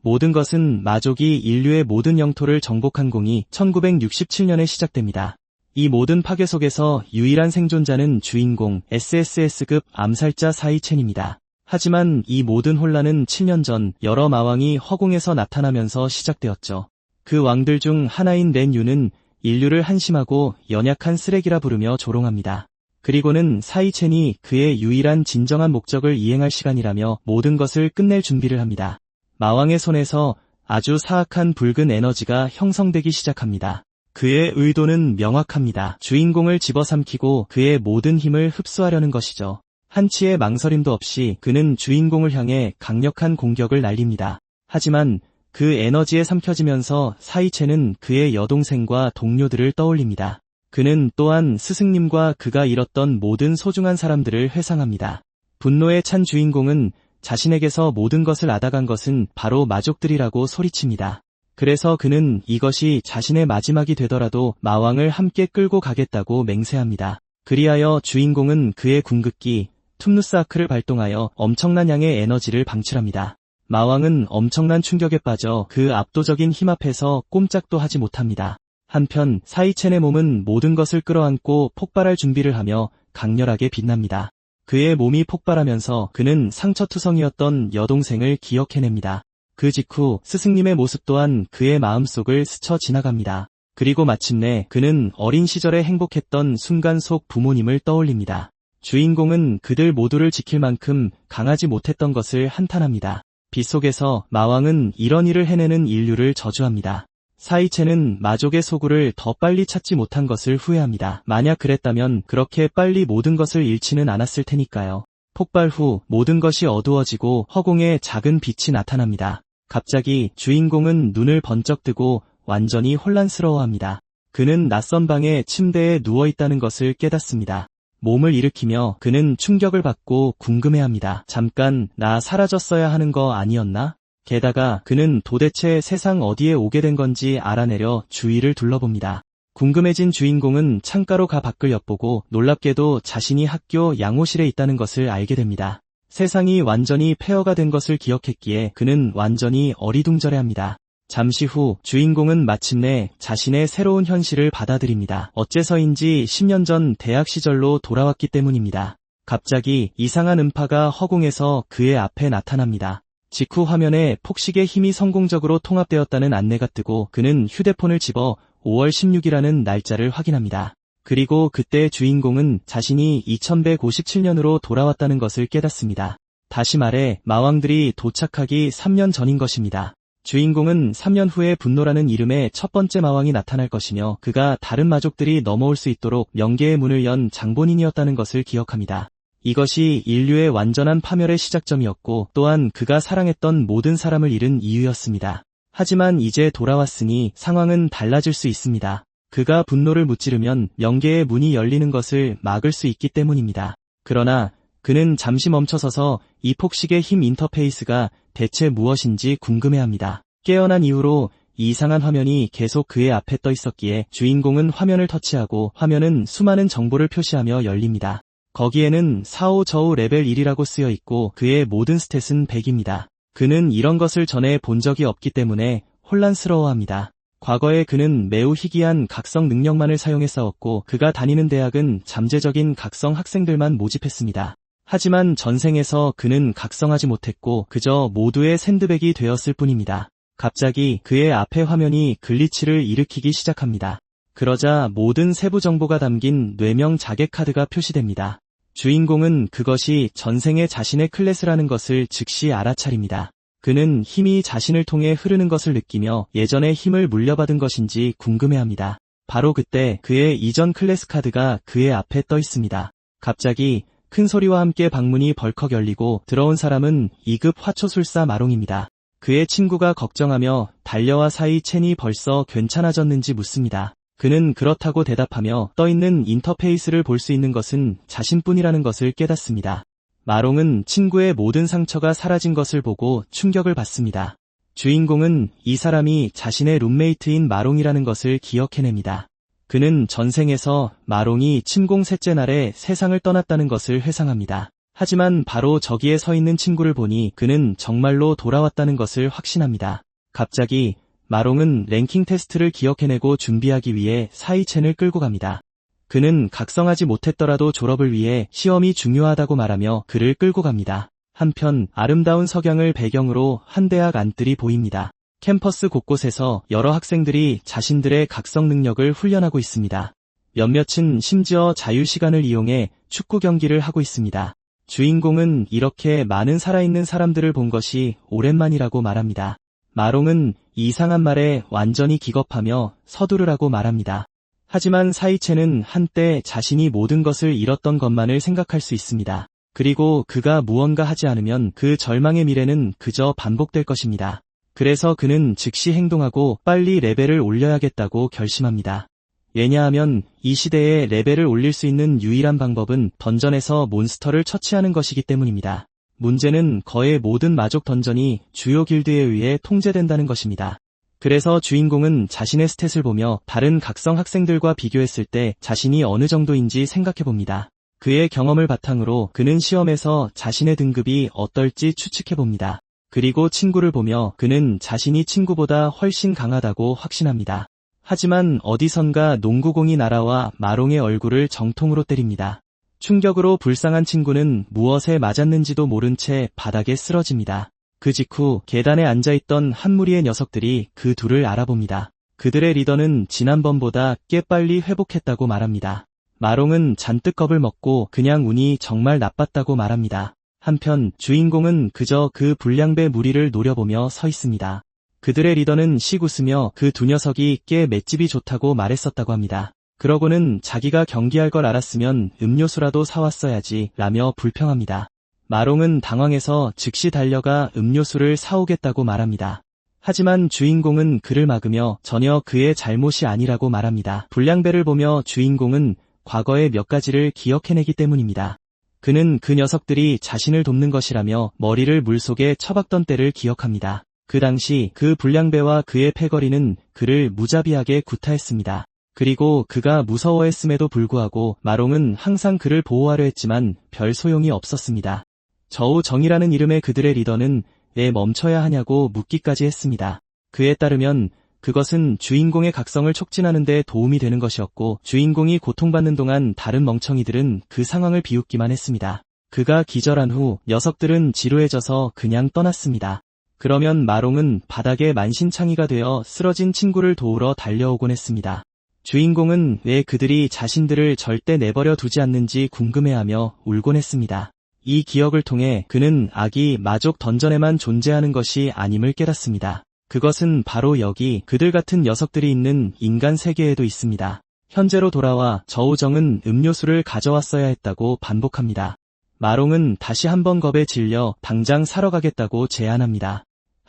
모든 것은 마족이 인류의 모든 영토를 정복한 공이 1967년에 시작됩니다. 이 모든 파괴 속에서 유일한 생존자는 주인공 SSS급 암살자 사이첸입니다. 하지만 이 모든 혼란은 7년 전 여러 마왕이 허공에서 나타나면서 시작되었죠. 그 왕들 중 하나인 렌유는 인류를 한심하고 연약한 쓰레기라 부르며 조롱합니다. 그리고는 사이첸이 그의 유일한 진정한 목적을 이행할 시간이라며 모든 것을 끝낼 준비를 합니다. 마왕의 손에서 아주 사악한 붉은 에너지가 형성되기 시작합니다. 그의 의도는 명확합니다. 주인공을 집어삼키고 그의 모든 힘을 흡수하려는 것이죠. 한치의 망설임도 없이 그는 주인공을 향해 강력한 공격을 날립니다. 하지만 그 에너지에 삼켜지면서 사이첸은 그의 여동생과 동료들을 떠올립니다. 그는 또한 스승님과 그가 잃었던 모든 소중한 사람들을 회상합니다. 분노에 찬 주인공은 자신에게서 모든 것을 앗아간 것은 바로 마족들이라고 소리칩니다. 그래서 그는 이것이 자신의 마지막이 되더라도 마왕을 함께 끌고 가겠다고 맹세합니다. 그리하여 주인공은 그의 궁극기 툼누스아크를 발동하여 엄청난 양의 에너지를 방출합니다. 마왕은 엄청난 충격에 빠져 그 압도적인 힘 앞에서 꼼짝도 하지 못합니다. 한편 사이첸의 몸은 모든 것을 끌어안고 폭발할 준비를 하며 강렬하게 빛납니다. 그의 몸이 폭발하면서 그는 상처투성이었던 여동생을 기억해냅니다. 그 직후 스승님의 모습 또한 그의 마음속을 스쳐 지나갑니다. 그리고 마침내 그는 어린 시절에 행복했던 순간 속 부모님을 떠올립니다. 주인공은 그들 모두를 지킬 만큼 강하지 못했던 것을 한탄합니다. 빗속에서 마왕은 이런 일을 해내는 인류를 저주합니다. 사이첸은 마족의 소굴을 더 빨리 찾지 못한 것을 후회합니다. 만약 그랬다면 그렇게 빨리 모든 것을 잃지는 않았을 테니까요. 폭발 후 모든 것이 어두워지고 허공에 작은 빛이 나타납니다. 갑자기 주인공은 눈을 번쩍 뜨고 완전히 혼란스러워합니다. 그는 낯선 방의 침대에 누워있다는 것을 깨닫습니다. 몸을 일으키며 그는 충격을 받고 궁금해합니다. 잠깐 나 사라졌어야 하는 거 아니었나? 게다가 그는 도대체 세상 어디에 오게 된 건지 알아내려 주위를 둘러봅니다. 궁금해진 주인공은 창가로 가 밖을 엿보고 놀랍게도 자신이 학교 양호실에 있다는 것을 알게 됩니다. 세상이 완전히 폐허가 된 것을 기억했기에 그는 완전히 어리둥절해합니다. 잠시 후 주인공은 마침내 자신의 새로운 현실을 받아들입니다. 어째서인지 10년 전 대학 시절로 돌아왔기 때문입니다. 갑자기 이상한 음파가 허공에서 그의 앞에 나타납니다. 직후 화면에 폭식의 힘이 성공적으로 통합되었다는 안내가 뜨고 그는 휴대폰을 집어 5월 16일이라는 날짜를 확인합니다. 그리고 그때 주인공은 자신이 2157년으로 돌아왔다는 것을 깨닫습니다. 다시 말해 마왕들이 도착하기 3년 전인 것입니다. 주인공은 3년 후에 분노라는 이름의 첫 번째 마왕이 나타날 것이며 그가 다른 마족들이 넘어올 수 있도록 명계의 문을 연 장본인이었다는 것을 기억합니다. 이것이 인류의 완전한 파멸의 시작점이었고 또한 그가 사랑했던 모든 사람을 잃은 이유였습니다. 하지만 이제 돌아왔으니 상황은 달라질 수 있습니다. 그가 분노를 무찌르면 명계의 문이 열리는 것을 막을 수 있기 때문입니다. 그러나 그는 잠시 멈춰서서 이 폭식의 힘 인터페이스가 대체 무엇인지 궁금해합니다. 깨어난 이후로 이상한 화면이 계속 그의 앞에 떠 있었기에 주인공은 화면을 터치하고 화면은 수많은 정보를 표시하며 열립니다. 거기에는 사오저우 레벨 1이라고 쓰여 있고 그의 모든 스탯은 100입니다. 그는 이런 것을 전에 본 적이 없기 때문에 혼란스러워합니다. 과거에 그는 매우 희귀한 각성 능력만을 사용해 싸웠고 그가 다니는 대학은 잠재적인 각성 학생들만 모집했습니다. 하지만 전생에서 그는 각성하지 못했고 그저 모두의 샌드백이 되었을 뿐입니다. 갑자기 그의 앞에 화면이 글리치를 일으키기 시작합니다. 그러자 모든 세부 정보가 담긴 뇌명 자객 카드가 표시됩니다. 주인공은 그것이 전생의 자신의 클래스라는 것을 즉시 알아차립니다. 그는 힘이 자신을 통해 흐르는 것을 느끼며 예전에 힘을 물려받은 것인지 궁금해합니다. 바로 그때 그의 이전 클래스 카드가 그의 앞에 떠 있습니다. 갑자기 큰 소리와 함께 방문이 벌컥 열리고 들어온 사람은 2급 화초술사 마롱입니다. 그의 친구가 걱정하며 달려와 사이첸이 벌써 괜찮아졌는지 묻습니다. 그는 그렇다고 대답하며 떠있는 인터페이스를 볼 수 있는 것은 자신뿐이라는 것을 깨닫습니다. 마롱은 친구의 모든 상처가 사라진 것을 보고 충격을 받습니다. 주인공은 이 사람이 자신의 룸메이트인 마롱이라는 것을 기억해냅니다. 그는 전생에서 마롱이 침공 셋째 날에 세상을 떠났다는 것을 회상합니다. 하지만 바로 저기에 서 있는 친구를 보니 그는 정말로 돌아왔다는 것을 확신합니다. 갑자기 마롱은 랭킹 테스트를 기억해내고 준비하기 위해 사이첸을 끌고 갑니다. 그는 각성하지 못했더라도 졸업을 위해 시험이 중요하다고 말하며 그를 끌고 갑니다. 한편 아름다운 석양을 배경으로 한 대학 안뜰이 보입니다. 캠퍼스 곳곳에서 여러 학생들이 자신들의 각성 능력을 훈련하고 있습니다. 몇몇은 심지어 자유시간을 이용해 축구 경기를 하고 있습니다. 주인공은 이렇게 많은 살아있는 사람들을 본 것이 오랜만이라고 말합니다. 마롱은 이상한 말에 완전히 기겁하며 서두르라고 말합니다. 하지만 사이첸은 한때 자신이 모든 것을 잃었던 것만을 생각할 수 있습니다. 그리고 그가 무언가 하지 않으면 그 절망의 미래는 그저 반복될 것입니다. 그래서 그는 즉시 행동하고 빨리 레벨을 올려야겠다고 결심합니다. 왜냐하면 이 시대에 레벨을 올릴 수 있는 유일한 방법은 던전에서 몬스터를 처치하는 것이기 때문입니다. 문제는 거의 모든 마족 던전이 주요 길드에 의해 통제된다는 것입니다. 그래서 주인공은 자신의 스탯을 보며 다른 각성 학생들과 비교했을 때 자신이 어느 정도인지 생각해봅니다. 그의 경험을 바탕으로 그는 시험에서 자신의 등급이 어떨지 추측해봅니다. 그리고 친구를 보며 그는 자신이 친구보다 훨씬 강하다고 확신합니다. 하지만 어디선가 농구공이 날아와 마롱의 얼굴을 정통으로 때립니다. 충격으로 불쌍한 친구는 무엇에 맞았는지도 모른 채 바닥에 쓰러집니다. 그 직후 계단에 앉아있던 한 무리의 녀석들이 그 둘을 알아봅니다. 그들의 리더는 지난번보다 꽤 빨리 회복했다고 말합니다. 마롱은 잔뜩 겁을 먹고 그냥 운이 정말 나빴다고 말합니다. 한편 주인공은 그저 그 불량배 무리를 노려보며 서 있습니다. 그들의 리더는 씩 웃으며 그 두 녀석이 꽤 맷집이 좋다고 말했었다고 합니다. 그러고는 자기가 경기할 걸 알았으면 음료수라도 사왔어야지 라며 불평합니다. 마롱은 당황해서 즉시 달려가 음료수를 사오겠다고 말합니다. 하지만 주인공은 그를 막으며 전혀 그의 잘못이 아니라고 말합니다. 불량배를 보며 주인공은 과거의 몇 가지를 기억해내기 때문입니다. 그는 그 녀석들이 자신을 돕는 것이라며 머리를 물속에 처박던 때를 기억합니다. 그 당시 그 불량배와 그의 패거리는 그를 무자비하게 구타했습니다. 그리고 그가 무서워했음에도 불구하고 마롱은 항상 그를 보호하려 했지만 별 소용이 없었습니다. 저우정이라는 이름의 그들의 리더는 왜 멈춰야 하냐고 묻기까지 했습니다. 그에 따르면 그것은 주인공의 각성을 촉진하는 데 도움이 되는 것이었고 주인공이 고통받는 동안 다른 멍청이들은 그 상황을 비웃기만 했습니다. 그가 기절한 후 녀석들은 지루해져서 그냥 떠났습니다. 그러면 마롱은 바닥에 만신창이가 되어 쓰러진 친구를 도우러 달려오곤 했습니다. 주인공은 왜 그들이 자신들을 절대 내버려 두지 않는지 궁금해하며 울곤 했습니다. 이 기억을 통해 그는 악이 마족 던전에만 존재하는 것이 아님을 깨닫습니다. 그것은 바로 여기 그들 같은 녀석들이 있는 인간 세계에도 있습니다. 현재로 돌아와 저우정은 음료수를 가져왔어야 했다고 반복합니다. 마롱은 다시 한번 겁에 질려 당장 사러 가겠다고 제안합니다.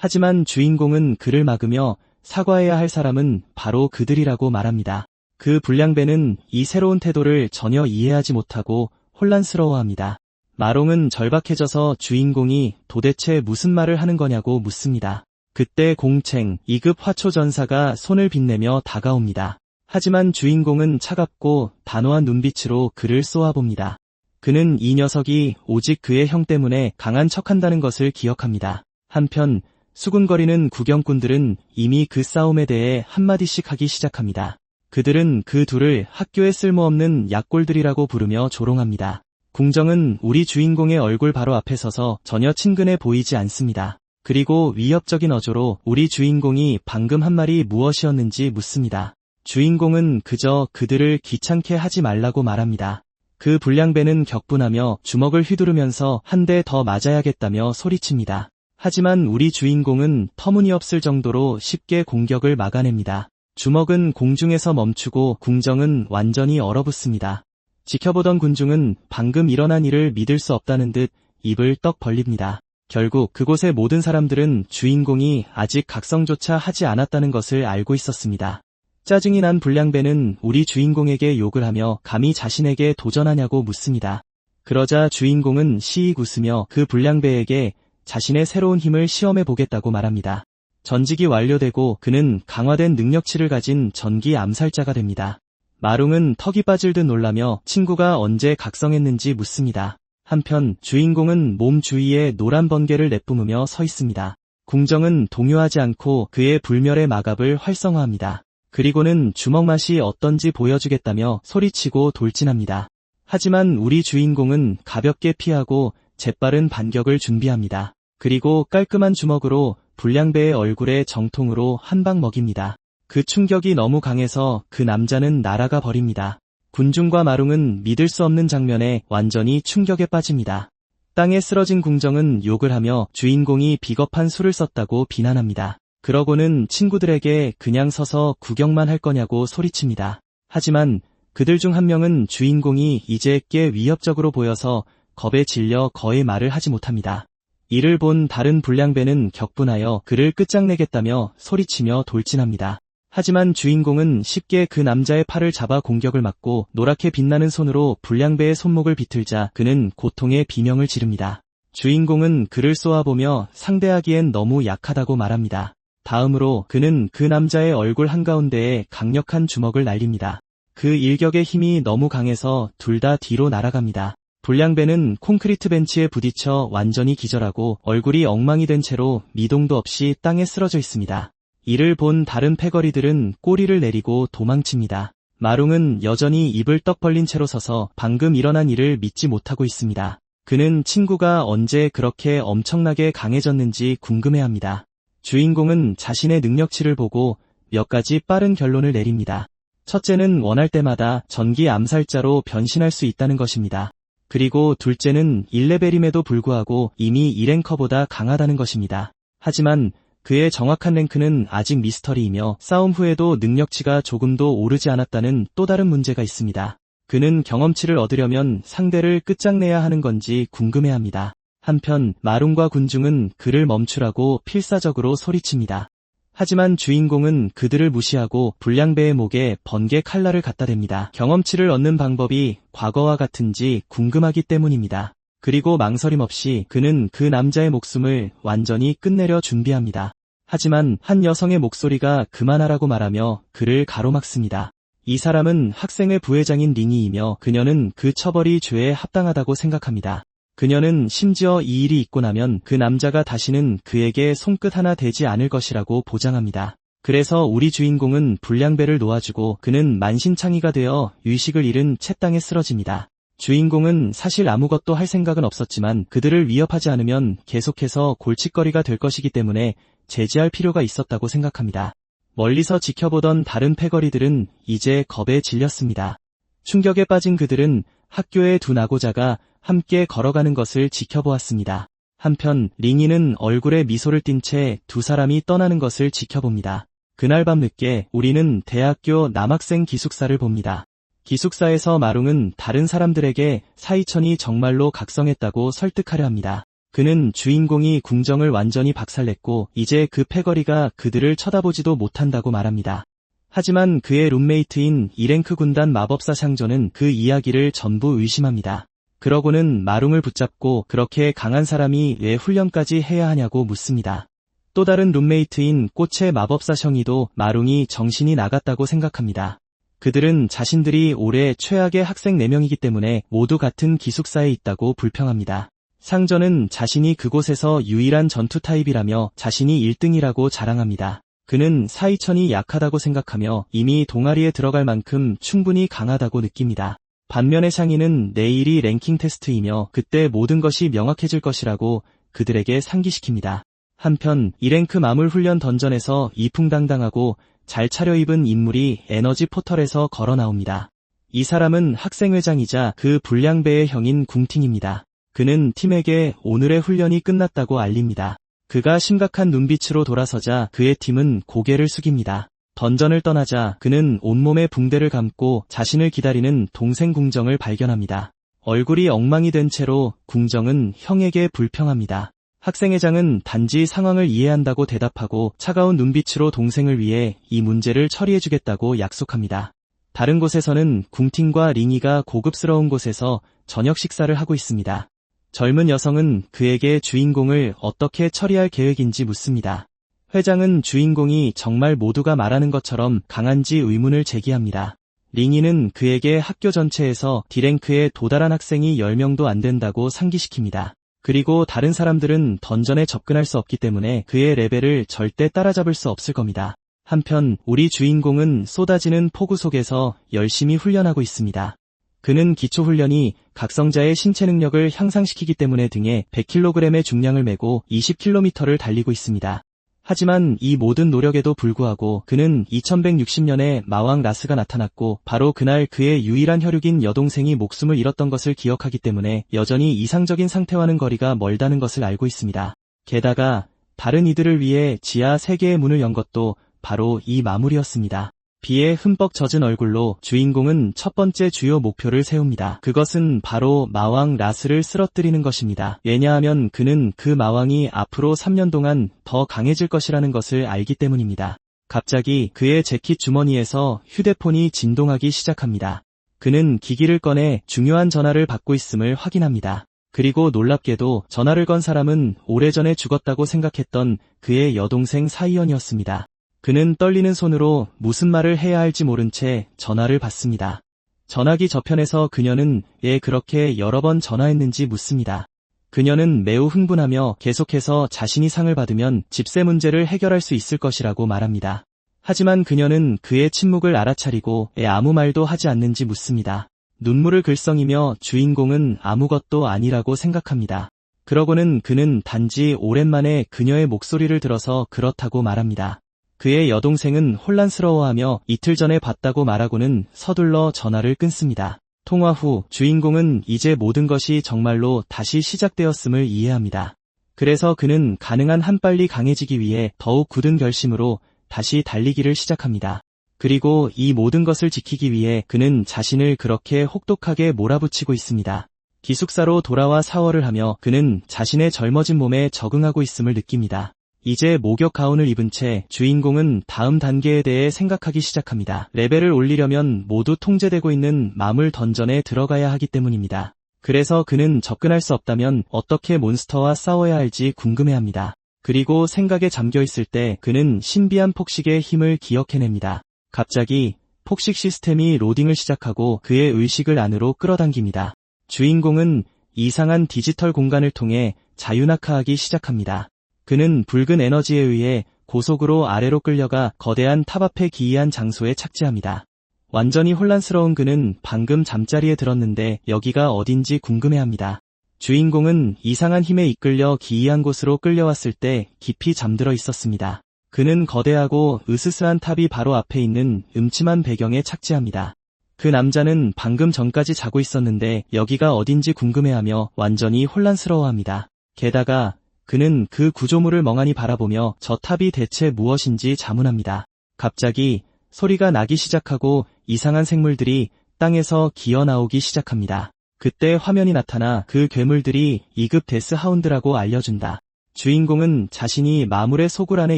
하지만 주인공은 그를 막으며 사과해야 할 사람은 바로 그들이라고 말합니다. 그 불량배는 이 새로운 태도를 전혀 이해하지 못하고 혼란스러워합니다. 마롱은 절박해져서 주인공이 도대체 무슨 말을 하는 거냐고 묻습니다. 그때 공챙 2급 화초전사가 손을 빛내며 다가옵니다. 하지만 주인공은 차갑고 단호한 눈빛으로 그를 쏘아봅니다. 그는 이 녀석이 오직 그의 형 때문에 강한 척한다는 것을 기억합니다. 한편 수군거리는 구경꾼들은 이미 그 싸움에 대해 한마디씩 하기 시작합니다. 그들은 그 둘을 학교에 쓸모없는 약골들이라고 부르며 조롱합니다. 궁정은 우리 주인공의 얼굴 바로 앞에 서서 전혀 친근해 보이지 않습니다. 그리고 위협적인 어조로 우리 주인공이 방금 한 말이 무엇이었는지 묻습니다. 주인공은 그저 그들을 귀찮게 하지 말라고 말합니다. 그 불량배는 격분하며 주먹을 휘두르면서 한 대 더 맞아야겠다며 소리칩니다. 하지만 우리 주인공은 터무니없을 정도로 쉽게 공격을 막아냅니다. 주먹은 공중에서 멈추고 궁정은 완전히 얼어붙습니다. 지켜보던 군중은 방금 일어난 일을 믿을 수 없다는 듯 입을 떡 벌립니다. 결국 그곳의 모든 사람들은 주인공이 아직 각성조차 하지 않았다는 것을 알고 있었습니다. 짜증이 난 불량배는 우리 주인공에게 욕을 하며 감히 자신에게 도전하냐고 묻습니다. 그러자 주인공은 시익 웃으며 그 불량배에게 자신의 새로운 힘을 시험해 보겠다고 말합니다. 전직이 완료되고 그는 강화된 능력치를 가진 전기 암살자가 됩니다. 마롱은 턱이 빠질 듯 놀라며 친구가 언제 각성했는지 묻습니다. 한편 주인공은 몸 주위에 노란 번개를 내뿜으며 서 있습니다. 궁정은 동요하지 않고 그의 불멸의 마갑을 활성화합니다. 그리고는 주먹 맛이 어떤지 보여주겠다며 소리치고 돌진합니다. 하지만 우리 주인공은 가볍게 피하고 재빠른 반격을 준비합니다. 그리고 깔끔한 주먹으로 불량배의 얼굴에 정통으로 한 방 먹입니다. 그 충격이 너무 강해서 그 남자는 날아가 버립니다. 군중과 마룽은 믿을 수 없는 장면에 완전히 충격에 빠집니다. 땅에 쓰러진 궁정은 욕을 하며 주인공이 비겁한 수를 썼다고 비난합니다. 그러고는 친구들에게 그냥 서서 구경만 할 거냐고 소리칩니다. 하지만 그들 중 한 명은 주인공이 이제 꽤 위협적으로 보여서 겁에 질려 거의 말을 하지 못합니다. 이를 본 다른 불량배는 격분하여 그를 끝장내겠다며 소리치며 돌진합니다. 하지만 주인공은 쉽게 그 남자의 팔을 잡아 공격을 막고 노랗게 빛나는 손으로 불량배의 손목을 비틀자 그는 고통의 비명을 지릅니다. 주인공은 그를 쏘아보며 상대하기엔 너무 약하다고 말합니다. 다음으로 그는 그 남자의 얼굴 한가운데에 강력한 주먹을 날립니다. 그 일격의 힘이 너무 강해서 둘 다 뒤로 날아갑니다. 불량배는 콘크리트 벤치에 부딪혀 완전히 기절하고 얼굴이 엉망이 된 채로 미동도 없이 땅에 쓰러져 있습니다. 이를 본 다른 패거리들은 꼬리를 내리고 도망칩니다. 마룽은 여전히 입을 떡 벌린 채로 서서 방금 일어난 일을 믿지 못하고 있습니다. 그는 친구가 언제 그렇게 엄청나게 강해졌는지 궁금해합니다. 주인공은 자신의 능력치를 보고 몇 가지 빠른 결론을 내립니다. 첫째는 원할 때마다 전기 암살자로 변신할 수 있다는 것입니다. 그리고 둘째는 1레벨임에도 불구하고 이미 2랭커보다 강하다는 것입니다. 하지만 그의 정확한 랭크는 아직 미스터리이며 싸움 후에도 능력치가 조금도 오르지 않았다는 또 다른 문제가 있습니다. 그는 경험치를 얻으려면 상대를 끝장내야 하는 건지 궁금해합니다. 한편 마룽과 군중은 그를 멈추라고 필사적으로 소리칩니다. 하지만 주인공은 그들을 무시하고 불량배의 목에 번개 칼날을 갖다 댑니다. 경험치를 얻는 방법이 과거와 같은지 궁금하기 때문입니다. 그리고 망설임 없이 그는 그 남자의 목숨을 완전히 끝내려 준비합니다. 하지만 한 여성의 목소리가 그만하라고 말하며 그를 가로막습니다. 이 사람은 학생의 부회장인 링이이며 그녀는 그 처벌이 죄에 합당하다고 생각합니다. 그녀는 심지어 이 일이 있고 나면 그 남자가 다시는 그에게 손끝 하나 대지 않을 것이라고 보장합니다. 그래서 우리 주인공은 불량배를 놓아주고 그는 만신창이가 되어 의식을 잃은 채 땅에 쓰러집니다. 주인공은 사실 아무것도 할 생각은 없었지만 그들을 위협하지 않으면 계속해서 골칫거리가 될 것이기 때문에 제지할 필요가 있었다고 생각합니다. 멀리서 지켜보던 다른 패거리들은 이제 겁에 질렸습니다. 충격에 빠진 그들은 학교의 두 나고자가 함께 걸어가는 것을 지켜보았습니다. 한편 링이는 얼굴에 미소를 띤 채 두 사람이 떠나는 것을 지켜봅니다. 그날 밤 늦게 우리는 대학교 남학생 기숙사를 봅니다. 기숙사에서 마룽은 다른 사람들에게 사이천이 정말로 각성했다고 설득하려 합니다. 그는 주인공이 궁정을 완전히 박살냈고 이제 그 패거리가 그들을 쳐다보지도 못한다고 말합니다. 하지만 그의 룸메이트인 2랭크 군단 마법사 샹조는 그 이야기를 전부 의심합니다. 그러고는 마룽을 붙잡고 그렇게 강한 사람이 왜 훈련까지 해야 하냐고 묻습니다. 또 다른 룸메이트인 꽃의 마법사 셩이도 마룽이 정신이 나갔다고 생각합니다. 그들은 자신들이 올해 최악의 학생 4명이기 때문에 모두 같은 기숙사에 있다고 불평합니다. 상전은 자신이 그곳에서 유일한 전투 타입이라며 자신이 1등이라고 자랑합니다. 그는 사이천이 약하다고 생각하며 이미 동아리에 들어갈 만큼 충분히 강하다고 느낍니다. 반면에 샹이는 내일이 랭킹 테스트이며 그때 모든 것이 명확해질 것이라고 그들에게 상기시킵니다. 한편 2랭크 마물 훈련 던전에서 이풍당당하고 잘 차려입은 인물이 에너지 포털에서 걸어 나옵니다. 이 사람은 학생회장이자 그 불량배의 형인 궁팅입니다. 그는 팀에게 오늘의 훈련이 끝났다고 알립니다. 그가 심각한 눈빛으로 돌아서자 그의 팀은 고개를 숙입니다. 던전을 떠나자 그는 온몸에 붕대를 감고 자신을 기다리는 동생 궁정을 발견합니다. 얼굴이 엉망이 된 채로 궁정은 형에게 불평합니다. 학생회장은 단지 상황을 이해한다고 대답하고 차가운 눈빛으로 동생을 위해 이 문제를 처리해주겠다고 약속합니다. 다른 곳에서는 궁팅과 링이가 고급스러운 곳에서 저녁 식사를 하고 있습니다. 젊은 여성은 그에게 주인공을 어떻게 처리할 계획인지 묻습니다. 회장은 주인공이 정말 모두가 말하는 것처럼 강한지 의문을 제기합니다. 링이는 그에게 학교 전체에서 D랭크에 도달한 학생이 10명도 안 된다고 상기시킵니다. 그리고 다른 사람들은 던전에 접근할 수 없기 때문에 그의 레벨을 절대 따라잡을 수 없을 겁니다. 한편 우리 주인공은 쏟아지는 폭우 속에서 열심히 훈련하고 있습니다. 그는 기초훈련이 각성자의 신체 능력을 향상시키기 때문에 등에 100kg의 중량을 메고 20km를 달리고 있습니다. 하지만 이 모든 노력에도 불구하고 그는 2160년에 마왕 라스가 나타났고 바로 그날 그의 유일한 혈육인 여동생이 목숨을 잃었던 것을 기억하기 때문에 여전히 이상적인 상태와는 거리가 멀다는 것을 알고 있습니다. 게다가 다른 이들을 위해 지하 세계의 문을 연 것도 바로 이 마무리였습니다. 비에 흠뻑 젖은 얼굴로 주인공은 첫 번째 주요 목표를 세웁니다. 그것은 바로 마왕 라스를 쓰러뜨리는 것입니다. 왜냐하면 그는 그 마왕이 앞으로 3년 동안 더 강해질 것이라는 것을 알기 때문입니다. 갑자기 그의 재킷 주머니에서 휴대폰이 진동하기 시작합니다. 그는 기기를 꺼내 중요한 전화를 받고 있음을 확인합니다. 그리고 놀랍게도 전화를 건 사람은 오래전에 죽었다고 생각했던 그의 여동생 사이언이었습니다. 그는 떨리는 손으로 무슨 말을 해야 할지 모른 채 전화를 받습니다. 전화기 저편에서 그녀는 왜 그렇게 여러 번 전화했는지 묻습니다. 그녀는 매우 흥분하며 계속해서 자신이 상을 받으면 집세 문제를 해결할 수 있을 것이라고 말합니다. 하지만 그녀는 그의 침묵을 알아차리고 왜 아무 말도 하지 않는지 묻습니다. 눈물을 글썽이며 주인공은 아무것도 아니라고 생각합니다. 그러고는 그는 단지 오랜만에 그녀의 목소리를 들어서 그렇다고 말합니다. 그의 여동생은 혼란스러워하며 이틀 전에 봤다고 말하고는 서둘러 전화를 끊습니다. 통화 후 주인공은 이제 모든 것이 정말로 다시 시작되었음을 이해합니다. 그래서 그는 가능한 한 빨리 강해지기 위해 더욱 굳은 결심으로 다시 달리기를 시작합니다. 그리고 이 모든 것을 지키기 위해 그는 자신을 그렇게 혹독하게 몰아붙이고 있습니다. 기숙사로 돌아와 샤워를 하며 그는 자신의 젊어진 몸에 적응하고 있음을 느낍니다. 이제 목욕 가운을 입은 채 주인공은 다음 단계에 대해 생각하기 시작합니다. 레벨을 올리려면 모두 통제되고 있는 마물 던전에 들어가야 하기 때문입니다. 그래서 그는 접근할 수 없다면 어떻게 몬스터와 싸워야 할지 궁금해합니다. 그리고 생각에 잠겨있을 때 그는 신비한 폭식의 힘을 기억해냅니다. 갑자기 폭식 시스템이 로딩을 시작하고 그의 의식을 안으로 끌어당깁니다. 주인공은 이상한 디지털 공간을 통해 자유낙하하기 시작합니다. 그는 붉은 에너지에 의해 고속으로 아래로 끌려가 거대한 탑 앞에 기이한 장소에 착지합니다. 완전히 혼란스러운 그는 방금 잠자리에 들었는데 여기가 어딘지 궁금해합니다. 주인공은 이상한 힘에 이끌려 기이한 곳으로 끌려왔을 때 깊이 잠들어 있었습니다. 그는 거대하고 으스스한 탑이 바로 앞에 있는 음침한 배경에 착지합니다. 그 남자는 방금 전까지 자고 있었는데 여기가 어딘지 궁금해하며 완전히 혼란스러워합니다. 게다가 그는 그 구조물을 멍하니 바라보며 저 탑이 대체 무엇인지 자문합니다. 갑자기 소리가 나기 시작하고 이상한 생물들이 땅에서 기어나오기 시작합니다. 그때 화면이 나타나 그 괴물들이 2급 데스 하운드라고 알려준다. 주인공은 자신이 마물의 소굴 안에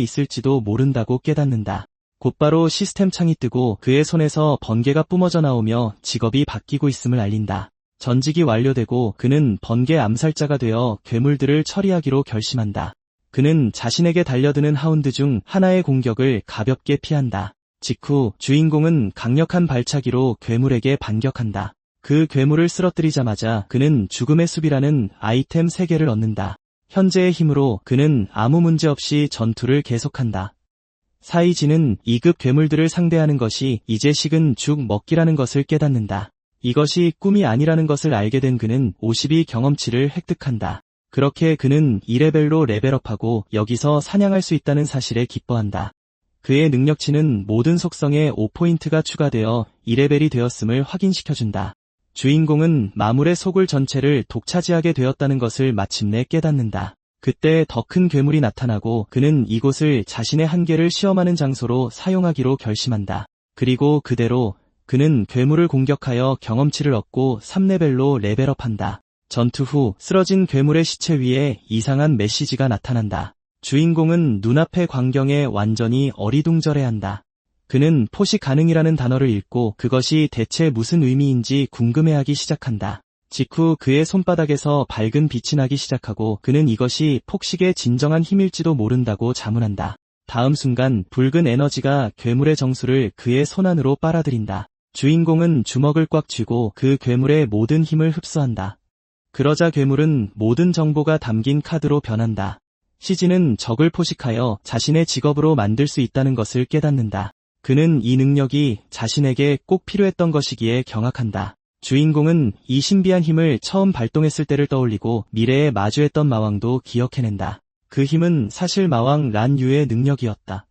있을지도 모른다고 깨닫는다. 곧바로 시스템 창이 뜨고 그의 손에서 번개가 뿜어져 나오며 직업이 바뀌고 있음을 알린다. 전직이 완료되고 그는 번개 암살자가 되어 괴물들을 처리하기로 결심한다. 그는 자신에게 달려드는 하운드 중 하나의 공격을 가볍게 피한다. 직후 주인공은 강력한 발차기로 괴물에게 반격한다. 그 괴물을 쓰러뜨리자마자 그는 죽음의 숲이라는 아이템 3개를 얻는다. 현재의 힘으로 그는 아무 문제 없이 전투를 계속한다. 사이지는 2급 괴물들을 상대하는 것이 이제 식은 죽 먹기라는 것을 깨닫는다. 이것이 꿈이 아니라는 것을 알게 된 그는 52 경험치를 획득한다. 그렇게 그는 2레벨로 레벨업하고 여기서 사냥할 수 있다는 사실에 기뻐한다. 그의 능력치는 모든 속성에 5포인트가 추가되어 2레벨이 되었음을 확인시켜준다. 주인공은 마물의 소굴 전체를 독차지하게 되었다는 것을 마침내 깨닫는다. 그때 더 큰 괴물이 나타나고 그는 이곳을 자신의 한계를 시험하는 장소로 사용하기로 결심한다. 그리고 그대로 그는 괴물을 공격하여 경험치를 얻고 3레벨로 레벨업한다. 전투 후 쓰러진 괴물의 시체 위에 이상한 메시지가 나타난다. 주인공은 눈앞의 광경에 완전히 어리둥절해한다. 그는 포식 가능이라는 단어를 읽고 그것이 대체 무슨 의미인지 궁금해하기 시작한다. 직후 그의 손바닥에서 밝은 빛이 나기 시작하고 그는 이것이 폭식의 진정한 힘일지도 모른다고 자문한다. 다음 순간 붉은 에너지가 괴물의 정수를 그의 손 안으로 빨아들인다. 주인공은 주먹을 꽉 쥐고 그 괴물의 모든 힘을 흡수한다. 그러자 괴물은 모든 정보가 담긴 카드로 변한다. 시진은 적을 포식하여 자신의 직업으로 만들 수 있다는 것을 깨닫는다. 그는 이 능력이 자신에게 꼭 필요했던 것이기에 경악한다. 주인공은 이 신비한 힘을 처음 발동했을 때를 떠올리고 미래에 마주했던 마왕도 기억해낸다. 그 힘은 사실 마왕 란유의 능력이었다.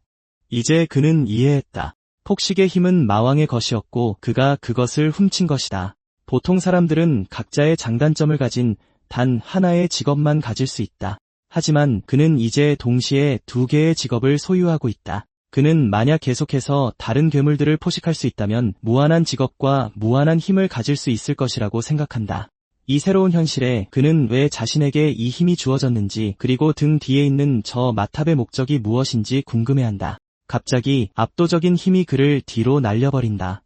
이제 그는 이해했다. 폭식의 힘은 마왕의 것이었고 그가 그것을 훔친 것이다. 보통 사람들은 각자의 장단점을 가진 단 하나의 직업만 가질 수 있다. 하지만 그는 이제 동시에 두 개의 직업을 소유하고 있다. 그는 만약 계속해서 다른 괴물들을 포식할 수 있다면 무한한 직업과 무한한 힘을 가질 수 있을 것이라고 생각한다. 이 새로운 현실에 그는 왜 자신에게 이 힘이 주어졌는지 그리고 등 뒤에 있는 저 마탑의 목적이 무엇인지 궁금해한다. 갑자기 압도적인 힘이 그를 뒤로 날려버린다.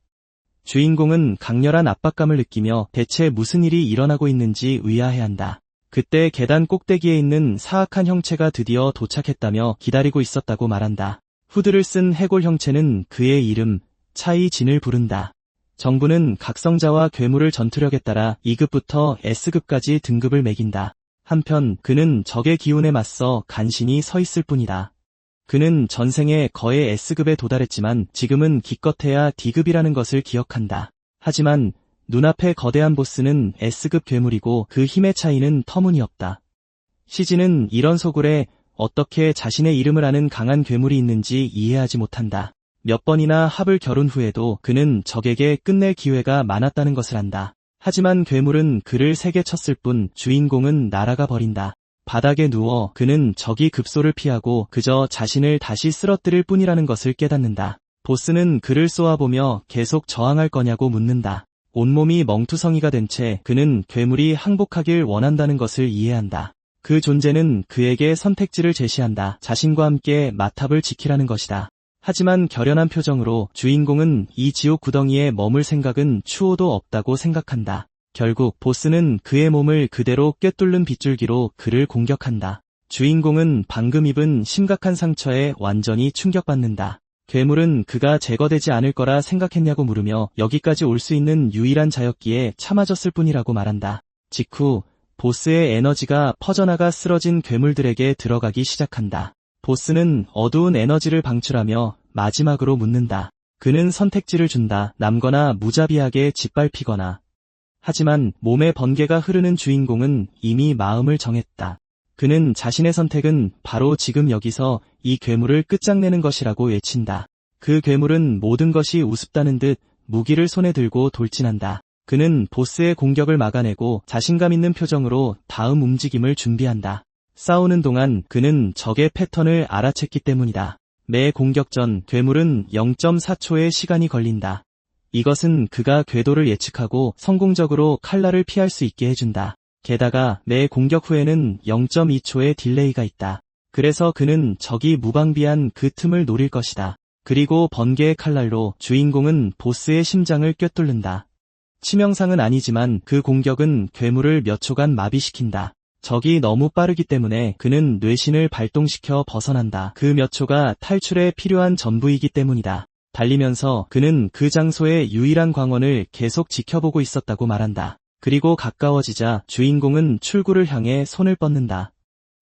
주인공은 강렬한 압박감을 느끼며 대체 무슨 일이 일어나고 있는지 의아해한다. 그때 계단 꼭대기에 있는 사악한 형체가 드디어 도착했다며 기다리고 있었다고 말한다. 후드를 쓴 해골 형체는 그의 이름 차이진을 부른다. 정부는 각성자와 괴물을 전투력에 따라 2급부터 S급까지 등급을 매긴다. 한편 그는 적의 기운에 맞서 간신히 서 있을 뿐이다. 그는 전생에 거의 S급에 도달했지만 지금은 기껏해야 D급이라는 것을 기억한다. 하지만 눈앞의 거대한 보스는 S급 괴물이고 그 힘의 차이는 터무니없다. 시진은 이런 소굴에 어떻게 자신의 이름을 아는 강한 괴물이 있는지 이해하지 못한다. 몇 번이나 합을 겨룬 후에도 그는 적에게 끝낼 기회가 많았다는 것을 안다. 하지만 괴물은 그를 세게 쳤을 뿐 주인공은 날아가 버린다. 바닥에 누워 그는 적이 급소를 피하고 그저 자신을 다시 쓰러뜨릴 뿐이라는 것을 깨닫는다. 보스는 그를 쏘아보며 계속 저항할 거냐고 묻는다. 온몸이 멍투성이가 된 채 그는 괴물이 항복하길 원한다는 것을 이해한다. 그 존재는 그에게 선택지를 제시한다. 자신과 함께 마탑을 지키라는 것이다. 하지만 결연한 표정으로 주인공은 이 지옥 구덩이에 머물 생각은 추호도 없다고 생각한다. 결국 보스는 그의 몸을 그대로 꿰뚫는 빗줄기로 그를 공격한다. 주인공은 방금 입은 심각한 상처에 완전히 충격받는다. 괴물은 그가 제거되지 않을 거라 생각했냐고 물으며 여기까지 올 수 있는 유일한 자였기에 참아줬을 뿐이라고 말한다. 직후 보스의 에너지가 퍼져나가 쓰러진 괴물들에게 들어가기 시작한다. 보스는 어두운 에너지를 방출하며 마지막으로 묻는다. 그는 선택지를 준다. 남거나 무자비하게 짓밟히거나. 하지만 몸에 번개가 흐르는 주인공은 이미 마음을 정했다. 그는 자신의 선택은 바로 지금 여기서 이 괴물을 끝장내는 것이라고 외친다. 그 괴물은 모든 것이 우습다는 듯 무기를 손에 들고 돌진한다. 그는 보스의 공격을 막아내고 자신감 있는 표정으로 다음 움직임을 준비한다. 싸우는 동안 그는 적의 패턴을 알아챘기 때문이다. 매 공격 전 괴물은 0.4초의 시간이 걸린다. 이것은 그가 궤도를 예측하고 성공적으로 칼날을 피할 수 있게 해준다. 게다가 매 공격 후에는 0.2초의 딜레이가 있다. 그래서 그는 적이 무방비한 그 틈을 노릴 것이다. 그리고 번개의 칼날로 주인공은 보스의 심장을 꿰뚫는다. 치명상은 아니지만 그 공격은 괴물을 몇 초간 마비시킨다. 적이 너무 빠르기 때문에 그는 뇌신을 발동시켜 벗어난다. 그 몇 초가 탈출에 필요한 전부이기 때문이다. 달리면서 그는 그 장소의 유일한 광원을 계속 지켜보고 있었다고 말한다. 그리고 가까워지자 주인공은 출구를 향해 손을 뻗는다.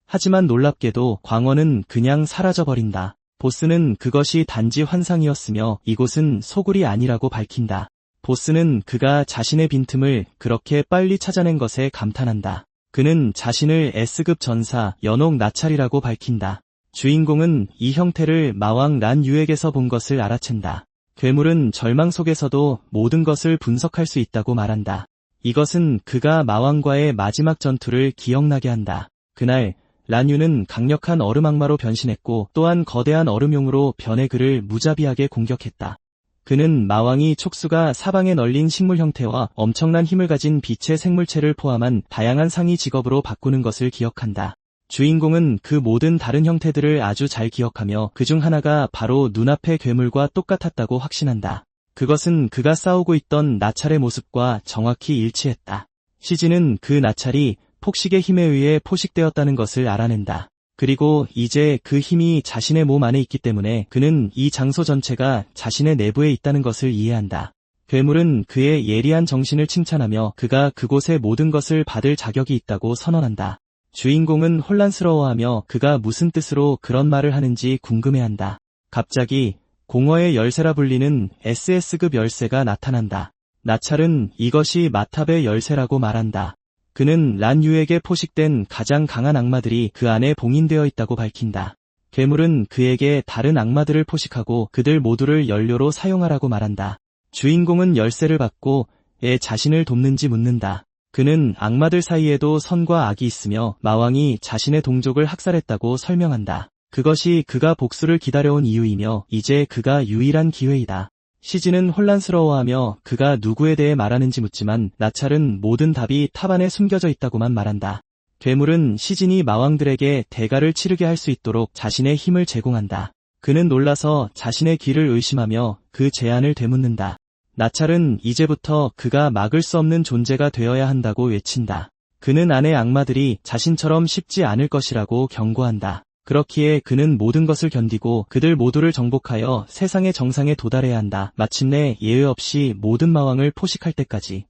하지만 놀랍게도 광원은 그냥 사라져버린다. 보스는 그것이 단지 환상이었으며 이곳은 소굴이 아니라고 밝힌다. 보스는 그가 자신의 빈틈을 그렇게 빨리 찾아낸 것에 감탄한다. 그는 자신을 S급 전사 연옥 나찰이라고 밝힌다. 주인공은 이 형태를 마왕 란유에게서 본 것을 알아챈다. 괴물은 절망 속에서도 모든 것을 분석할 수 있다고 말한다. 이것은 그가 마왕과의 마지막 전투를 기억나게 한다. 그날 란유는 강력한 얼음 악마로 변신했고 또한 거대한 얼음용으로 변해 그를 무자비하게 공격했다. 그는 마왕이 촉수가 사방에 널린 식물 형태와 엄청난 힘을 가진 빛의 생물체를 포함한 다양한 상위 직업으로 바꾸는 것을 기억한다. 주인공은 그 모든 다른 형태들을 아주 잘 기억하며 그중 하나가 바로 눈앞의 괴물과 똑같았다고 확신한다. 그것은 그가 싸우고 있던 나찰의 모습과 정확히 일치했다. 시진은 그 나찰이 폭식의 힘에 의해 포식되었다는 것을 알아낸다. 그리고 이제 그 힘이 자신의 몸 안에 있기 때문에 그는 이 장소 전체가 자신의 내부에 있다는 것을 이해한다. 괴물은 그의 예리한 정신을 칭찬하며 그가 그곳의 모든 것을 받을 자격이 있다고 선언한다. 주인공은 혼란스러워하며 그가 무슨 뜻으로 그런 말을 하는지 궁금해한다. 갑자기 공허의 열쇠라 불리는 SS급 열쇠가 나타난다. 나찰은 이것이 마탑의 열쇠라고 말한다. 그는 란유에게 포식된 가장 강한 악마들이 그 안에 봉인되어 있다고 밝힌다. 괴물은 그에게 다른 악마들을 포식하고 그들 모두를 연료로 사용하라고 말한다. 주인공은 열쇠를 받고 애 자신을 돕는지 묻는다. 그는 악마들 사이에도 선과 악이 있으며 마왕이 자신의 동족을 학살했다고 설명한다. 그것이 그가 복수를 기다려온 이유이며 이제 그가 유일한 기회이다. 시즈는 혼란스러워하며 그가 누구에 대해 말하는지 묻지만 나찰은 모든 답이 탑 안에 숨겨져 있다고만 말한다. 괴물은 시즌이 마왕들에게 대가를 치르게 할 수 있도록 자신의 힘을 제공한다. 그는 놀라서 자신의 귀를 의심하며 그 제안을 되묻는다. 나찰은 이제부터 그가 막을 수 없는 존재가 되어야 한다고 외친다. 그는 안의 악마들이 자신처럼 쉽지 않을 것이라고 경고한다. 그렇기에 그는 모든 것을 견디고 그들 모두를 정복하여 세상의 정상에 도달해야 한다. 마침내 예외 없이 모든 마왕을 포식할 때까지.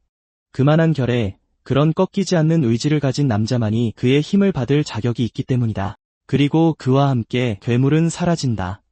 그만한 결에 그런 꺾이지 않는 의지를 가진 남자만이 그의 힘을 받을 자격이 있기 때문이다. 그리고 그와 함께 괴물은 사라진다.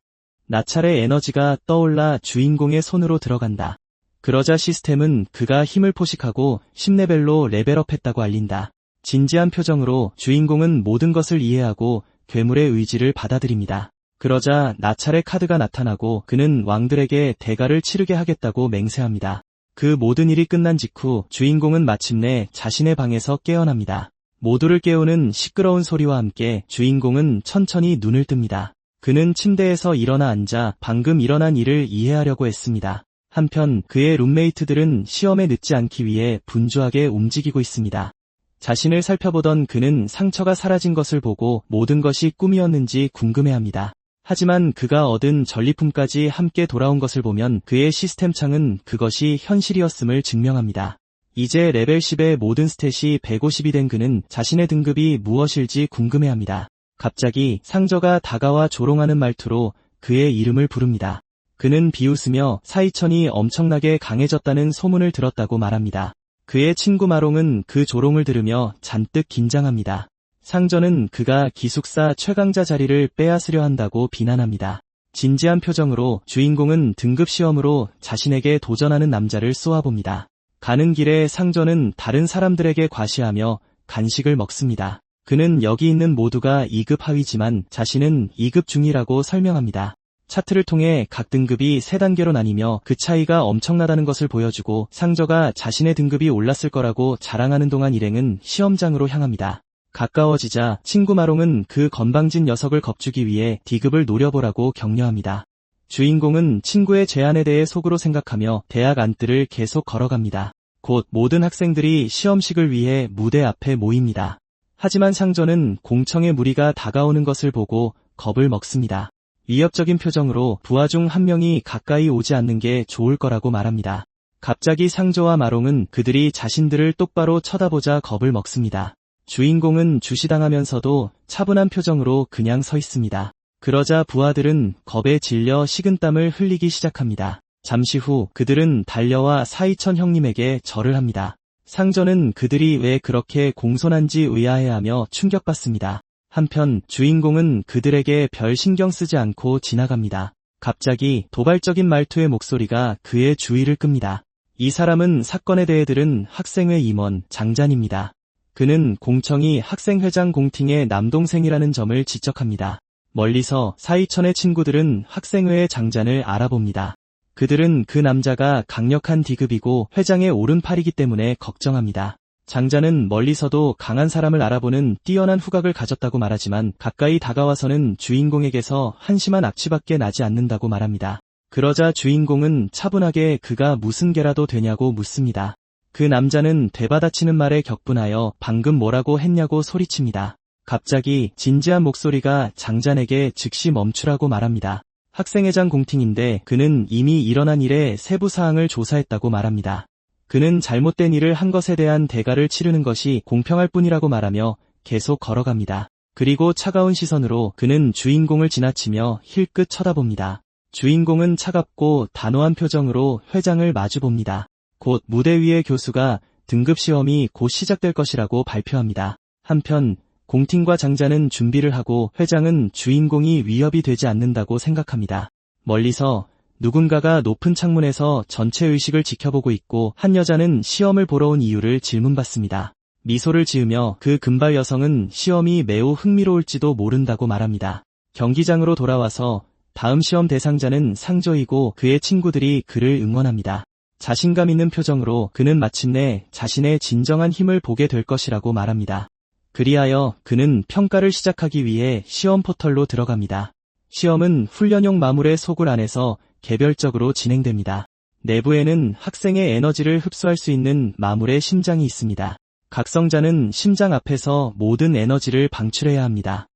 나찰의 에너지가 떠올라 주인공의 손으로 들어간다. 그러자 시스템은 그가 힘을 포식하고 10레벨로 레벨업했다고 알린다. 진지한 표정으로 주인공은 모든 것을 이해하고 괴물의 의지를 받아들입니다. 그러자 나찰의 카드가 나타나고 그는 왕들에게 대가를 치르게 하겠다고 맹세합니다. 그 모든 일이 끝난 직후 주인공은 마침내 자신의 방에서 깨어납니다. 모두를 깨우는 시끄러운 소리와 함께 주인공은 천천히 눈을 뜹니다. 그는 침대에서 일어나 앉아 방금 일어난 일을 이해하려고 했습니다. 한편 그의 룸메이트들은 시험에 늦지 않기 위해 분주하게 움직이고 있습니다. 자신을 살펴보던 그는 상처가 사라진 것을 보고 모든 것이 꿈이었는지 궁금해합니다. 하지만 그가 얻은 전리품까지 함께 돌아온 것을 보면 그의 시스템 창은 그것이 현실이었음을 증명합니다. 이제 레벨 10의 모든 스탯이 150이 된 그는 자신의 등급이 무엇일지 궁금해합니다. 갑자기 상저가 다가와 조롱하는 말투로 그의 이름을 부릅니다. 그는 비웃으며 사이천이 엄청나게 강해졌다는 소문을 들었다고 말합니다. 그의 친구 마롱은 그 조롱을 들으며 잔뜩 긴장합니다. 상저는 그가 기숙사 최강자 자리를 빼앗으려 한다고 비난합니다. 진지한 표정으로 주인공은 등급 시험으로 자신에게 도전하는 남자를 쏘아봅니다. 가는 길에 상저는 다른 사람들에게 과시하며 간식을 먹습니다. 그는 여기 있는 모두가 2급 하위지만 자신은 2급 중이라고 설명합니다. 차트를 통해 각 등급이 3단계로 나뉘며 그 차이가 엄청나다는 것을 보여주고 상저가 자신의 등급이 올랐을 거라고 자랑하는 동안 일행은 시험장으로 향합니다. 가까워지자 친구 마롱은 그 건방진 녀석을 겁주기 위해 D급을 노려보라고 격려합니다. 주인공은 친구의 제안에 대해 속으로 생각하며 대학 안뜰을 계속 걸어갑니다. 곧 모든 학생들이 시험식을 위해 무대 앞에 모입니다. 하지만 상저는 공청의 무리가 다가오는 것을 보고 겁을 먹습니다. 위협적인 표정으로 부하 중 한 명이 가까이 오지 않는 게 좋을 거라고 말합니다. 갑자기 상저와 마롱은 그들이 자신들을 똑바로 쳐다보자 겁을 먹습니다. 주인공은 주시당하면서도 차분한 표정으로 그냥 서 있습니다. 그러자 부하들은 겁에 질려 식은땀을 흘리기 시작합니다. 잠시 후 그들은 달려와 사이천 형님에게 절을 합니다. 상저는 그들이 왜 그렇게 공손한지 의아해하며 충격받습니다. 한편 주인공은 그들에게 별 신경 쓰지 않고 지나갑니다. 갑자기 도발적인 말투의 목소리가 그의 주의를 끕니다. 이 사람은 사건에 대해 들은 학생회 임원 장잔입니다. 그는 공청이 학생회장 공팅의 남동생이라는 점을 지적합니다. 멀리서 사이천의 친구들은 학생회의 장잔을 알아봅니다. 그들은 그 남자가 강력한 D급이고 회장의 오른팔이기 때문에 걱정합니다. 장자는 멀리서도 강한 사람을 알아보는 뛰어난 후각을 가졌다고 말하지만 가까이 다가와서는 주인공에게서 한심한 악취밖에 나지 않는다고 말합니다. 그러자 주인공은 차분하게 그가 무슨 개라도 되냐고 묻습니다. 그 남자는 되받아치는 말에 격분하여 방금 뭐라고 했냐고 소리칩니다. 갑자기 진지한 목소리가 장잔에게 즉시 멈추라고 말합니다. 학생회장 공팅인데 그는 이미 일어난 일의 세부 사항을 조사했다고 말합니다. 그는 잘못된 일을 한 것에 대한 대가를 치르는 것이 공평할 뿐이라고 말하며 계속 걸어갑니다. 그리고 차가운 시선으로 그는 주인공을 지나치며 힐끗 쳐다봅니다. 주인공은 차갑고 단호한 표정으로 회장을 마주봅니다. 곧 무대 위의 교수가 등급 시험이 곧 시작될 것이라고 발표합니다. 한편 공팅과 장자는 준비를 하고 회장은 주인공이 위협이 되지 않는다고 생각합니다. 멀리서 누군가가 높은 창문에서 전체 의식을 지켜보고 있고 한 여자는 시험을 보러 온 이유를 질문받습니다. 미소를 지으며 그 금발 여성은 시험이 매우 흥미로울지도 모른다고 말합니다. 경기장으로 돌아와서 다음 시험 대상자는 상조이고 그의 친구들이 그를 응원합니다. 자신감 있는 표정으로 그는 마침내 자신의 진정한 힘을 보게 될 것이라고 말합니다. 그리하여 그는 평가를 시작하기 위해 시험 포털로 들어갑니다. 시험은 훈련용 마물의 소굴 안에서 개별적으로 진행됩니다. 내부에는 학생의 에너지를 흡수할 수 있는 마물의 심장이 있습니다. 각성자는 심장 앞에서 모든 에너지를 방출해야 합니다.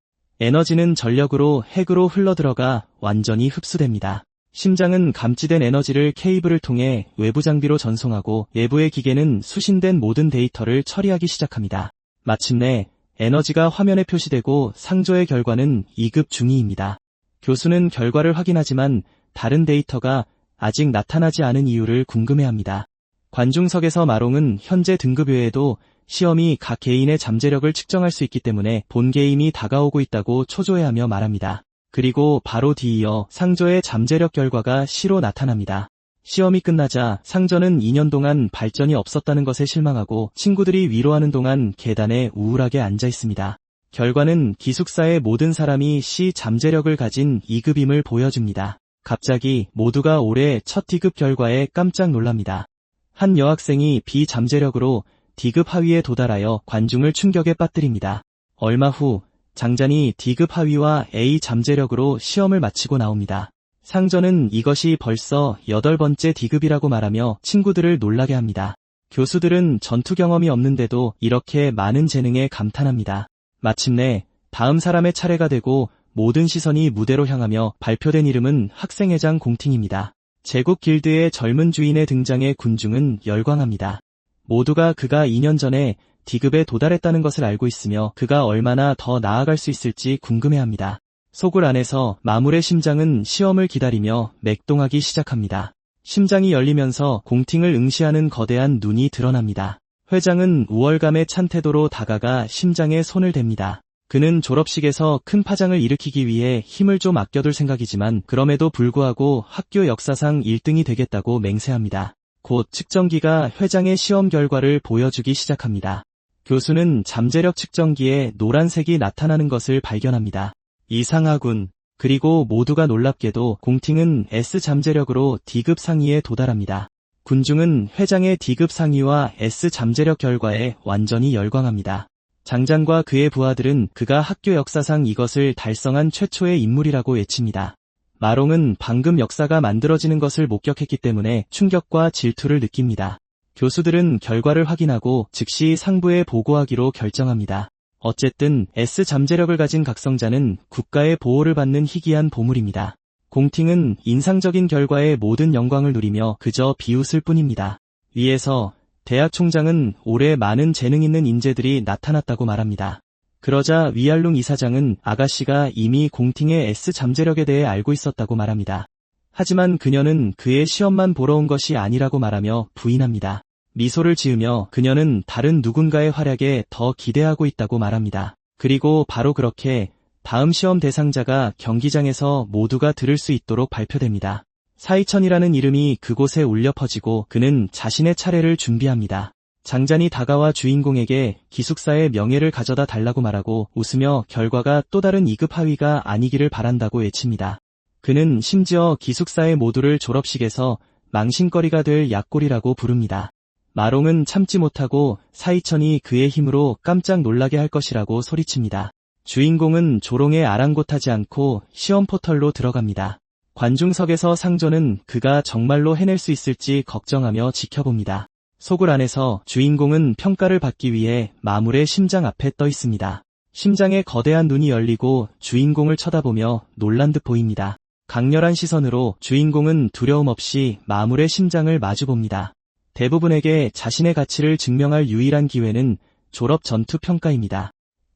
에너지는 전력으로 핵으로 흘러들어가 완전히 흡수됩니다. 심장은 감지된 에너지를 케이블을 통해 외부 장비로 전송하고 내부의 기계는 수신된 모든 데이터를 처리하기 시작합니다. 마침내 에너지가 화면에 표시되고 상조의 결과는 2급 중위입니다. 교수는 결과를 확인하지만 다른 데이터가 아직 나타나지 않은 이유를 궁금해합니다. 관중석에서 마롱은 현재 등급 외에도 시험이 각 개인의 잠재력을 측정할 수 있기 때문에 본 게임이 다가오고 있다고 초조해하며 말합니다. 그리고 바로 뒤이어 상조의 잠재력 결과가 시로 나타납니다. 시험이 끝나자 상조는 2년 동안 발전이 없었다는 것에 실망하고 친구들이 위로하는 동안 계단에 우울하게 앉아 있습니다. 결과는 기숙사의 모든 사람이 시 잠재력을 가진 2급임을 보여줍니다. 갑자기 모두가 올해 첫 D급 결과에 깜짝 놀랍니다. 한 여학생이 B 잠재력으로 D급 하위에 도달하여 관중을 충격에 빠뜨립니다. 얼마 후 장잔이 D급 하위와 A 잠재력으로 시험을 마치고 나옵니다. 상전은 이것이 벌써 8번째 D급이라고 말하며 친구들을 놀라게 합니다. 교수들은 전투 경험이 없는데도 이렇게 많은 재능에 감탄합니다. 마침내 다음 사람의 차례가 되고 모든 시선이 무대로 향하며 발표된 이름은 학생회장 공팅입니다. 제국 길드의 젊은 주인의 등장에 군중은 열광합니다. 모두가 그가 2년 전에 D급에 도달했다는 것을 알고 있으며 그가 얼마나 더 나아갈 수 있을지 궁금해합니다. 소굴 안에서 마물의 심장은 시험을 기다리며 맥동하기 시작합니다. 심장이 열리면서 공팅을 응시하는 거대한 눈이 드러납니다. 회장은 우월감에 찬 태도로 다가가 심장에 손을 댑니다. 그는 졸업식에서 큰 파장을 일으키기 위해 힘을 좀 아껴둘 생각이지만 그럼에도 불구하고 학교 역사상 1등이 되겠다고 맹세합니다. 곧 측정기가 회장의 시험 결과를 보여주기 시작합니다. 교수는 잠재력 측정기에 노란색이 나타나는 것을 발견합니다. 이상하군. 그리고 모두가 놀랍게도 공팅은 S 잠재력으로 D급 상위에 도달합니다. 군중은 회장의 D급 상위와 S 잠재력 결과에 완전히 열광합니다. 장장과 그의 부하들은 그가 학교 역사상 이것을 달성한 최초의 인물이라고 외칩니다. 마롱은 방금 역사가 만들어지는 것을 목격했기 때문에 충격과 질투를 느낍니다. 교수들은 결과를 확인하고 즉시 상부에 보고하기로 결정합니다. 어쨌든 S 잠재력을 가진 각성자는 국가의 보호를 받는 희귀한 보물입니다. 공팅은 인상적인 결과에 모든 영광을 누리며 그저 비웃을 뿐입니다. 위에서 대학 총장은 올해 많은 재능 있는 인재들이 나타났다고 말합니다. 그러자 위알룽 이사장은 아가씨가 이미 공팅의 S 잠재력에 대해 알고 있었다고 말합니다. 하지만 그녀는 그의 시험만 보러 온 것이 아니라고 말하며 부인합니다. 미소를 지으며 그녀는 다른 누군가의 활약에 더 기대하고 있다고 말합니다. 그리고 바로 그렇게 다음 시험 대상자가 경기장에서 모두가 들을 수 있도록 발표됩니다. 사이천이라는 이름이 그곳에 울려 퍼지고 그는 자신의 차례를 준비합니다. 장잔이 다가와 주인공에게 기숙사의 명예를 가져다 달라고 말하고 웃으며 결과가 또 다른 2급 하위가 아니기를 바란다고 외칩니다. 그는 심지어 기숙사의 모두를 졸업식에서 망신거리가 될 약골이라고 부릅니다. 마롱은 참지 못하고 사이천이 그의 힘으로 깜짝 놀라게 할 것이라고 소리칩니다. 주인공은 조롱에 아랑곳하지 않고 시험 포털로 들어갑니다. 관중석에서 상조는 그가 정말로 해낼 수 있을지 걱정하며 지켜봅니다. 소굴 안에서 주인공은 평가를 받기 위해 마물의 심장 앞에 떠 있습니다. 심장의 거대한 눈이 열리고 주인공을 쳐다보며 놀란 듯 보입니다. 강렬한 시선으로 주인공은 두려움 없이 마물의 심장을 마주봅니다. 대부분에게 자신의 가치를 증명할 유일한 기회는 졸업 전투 평가입니다.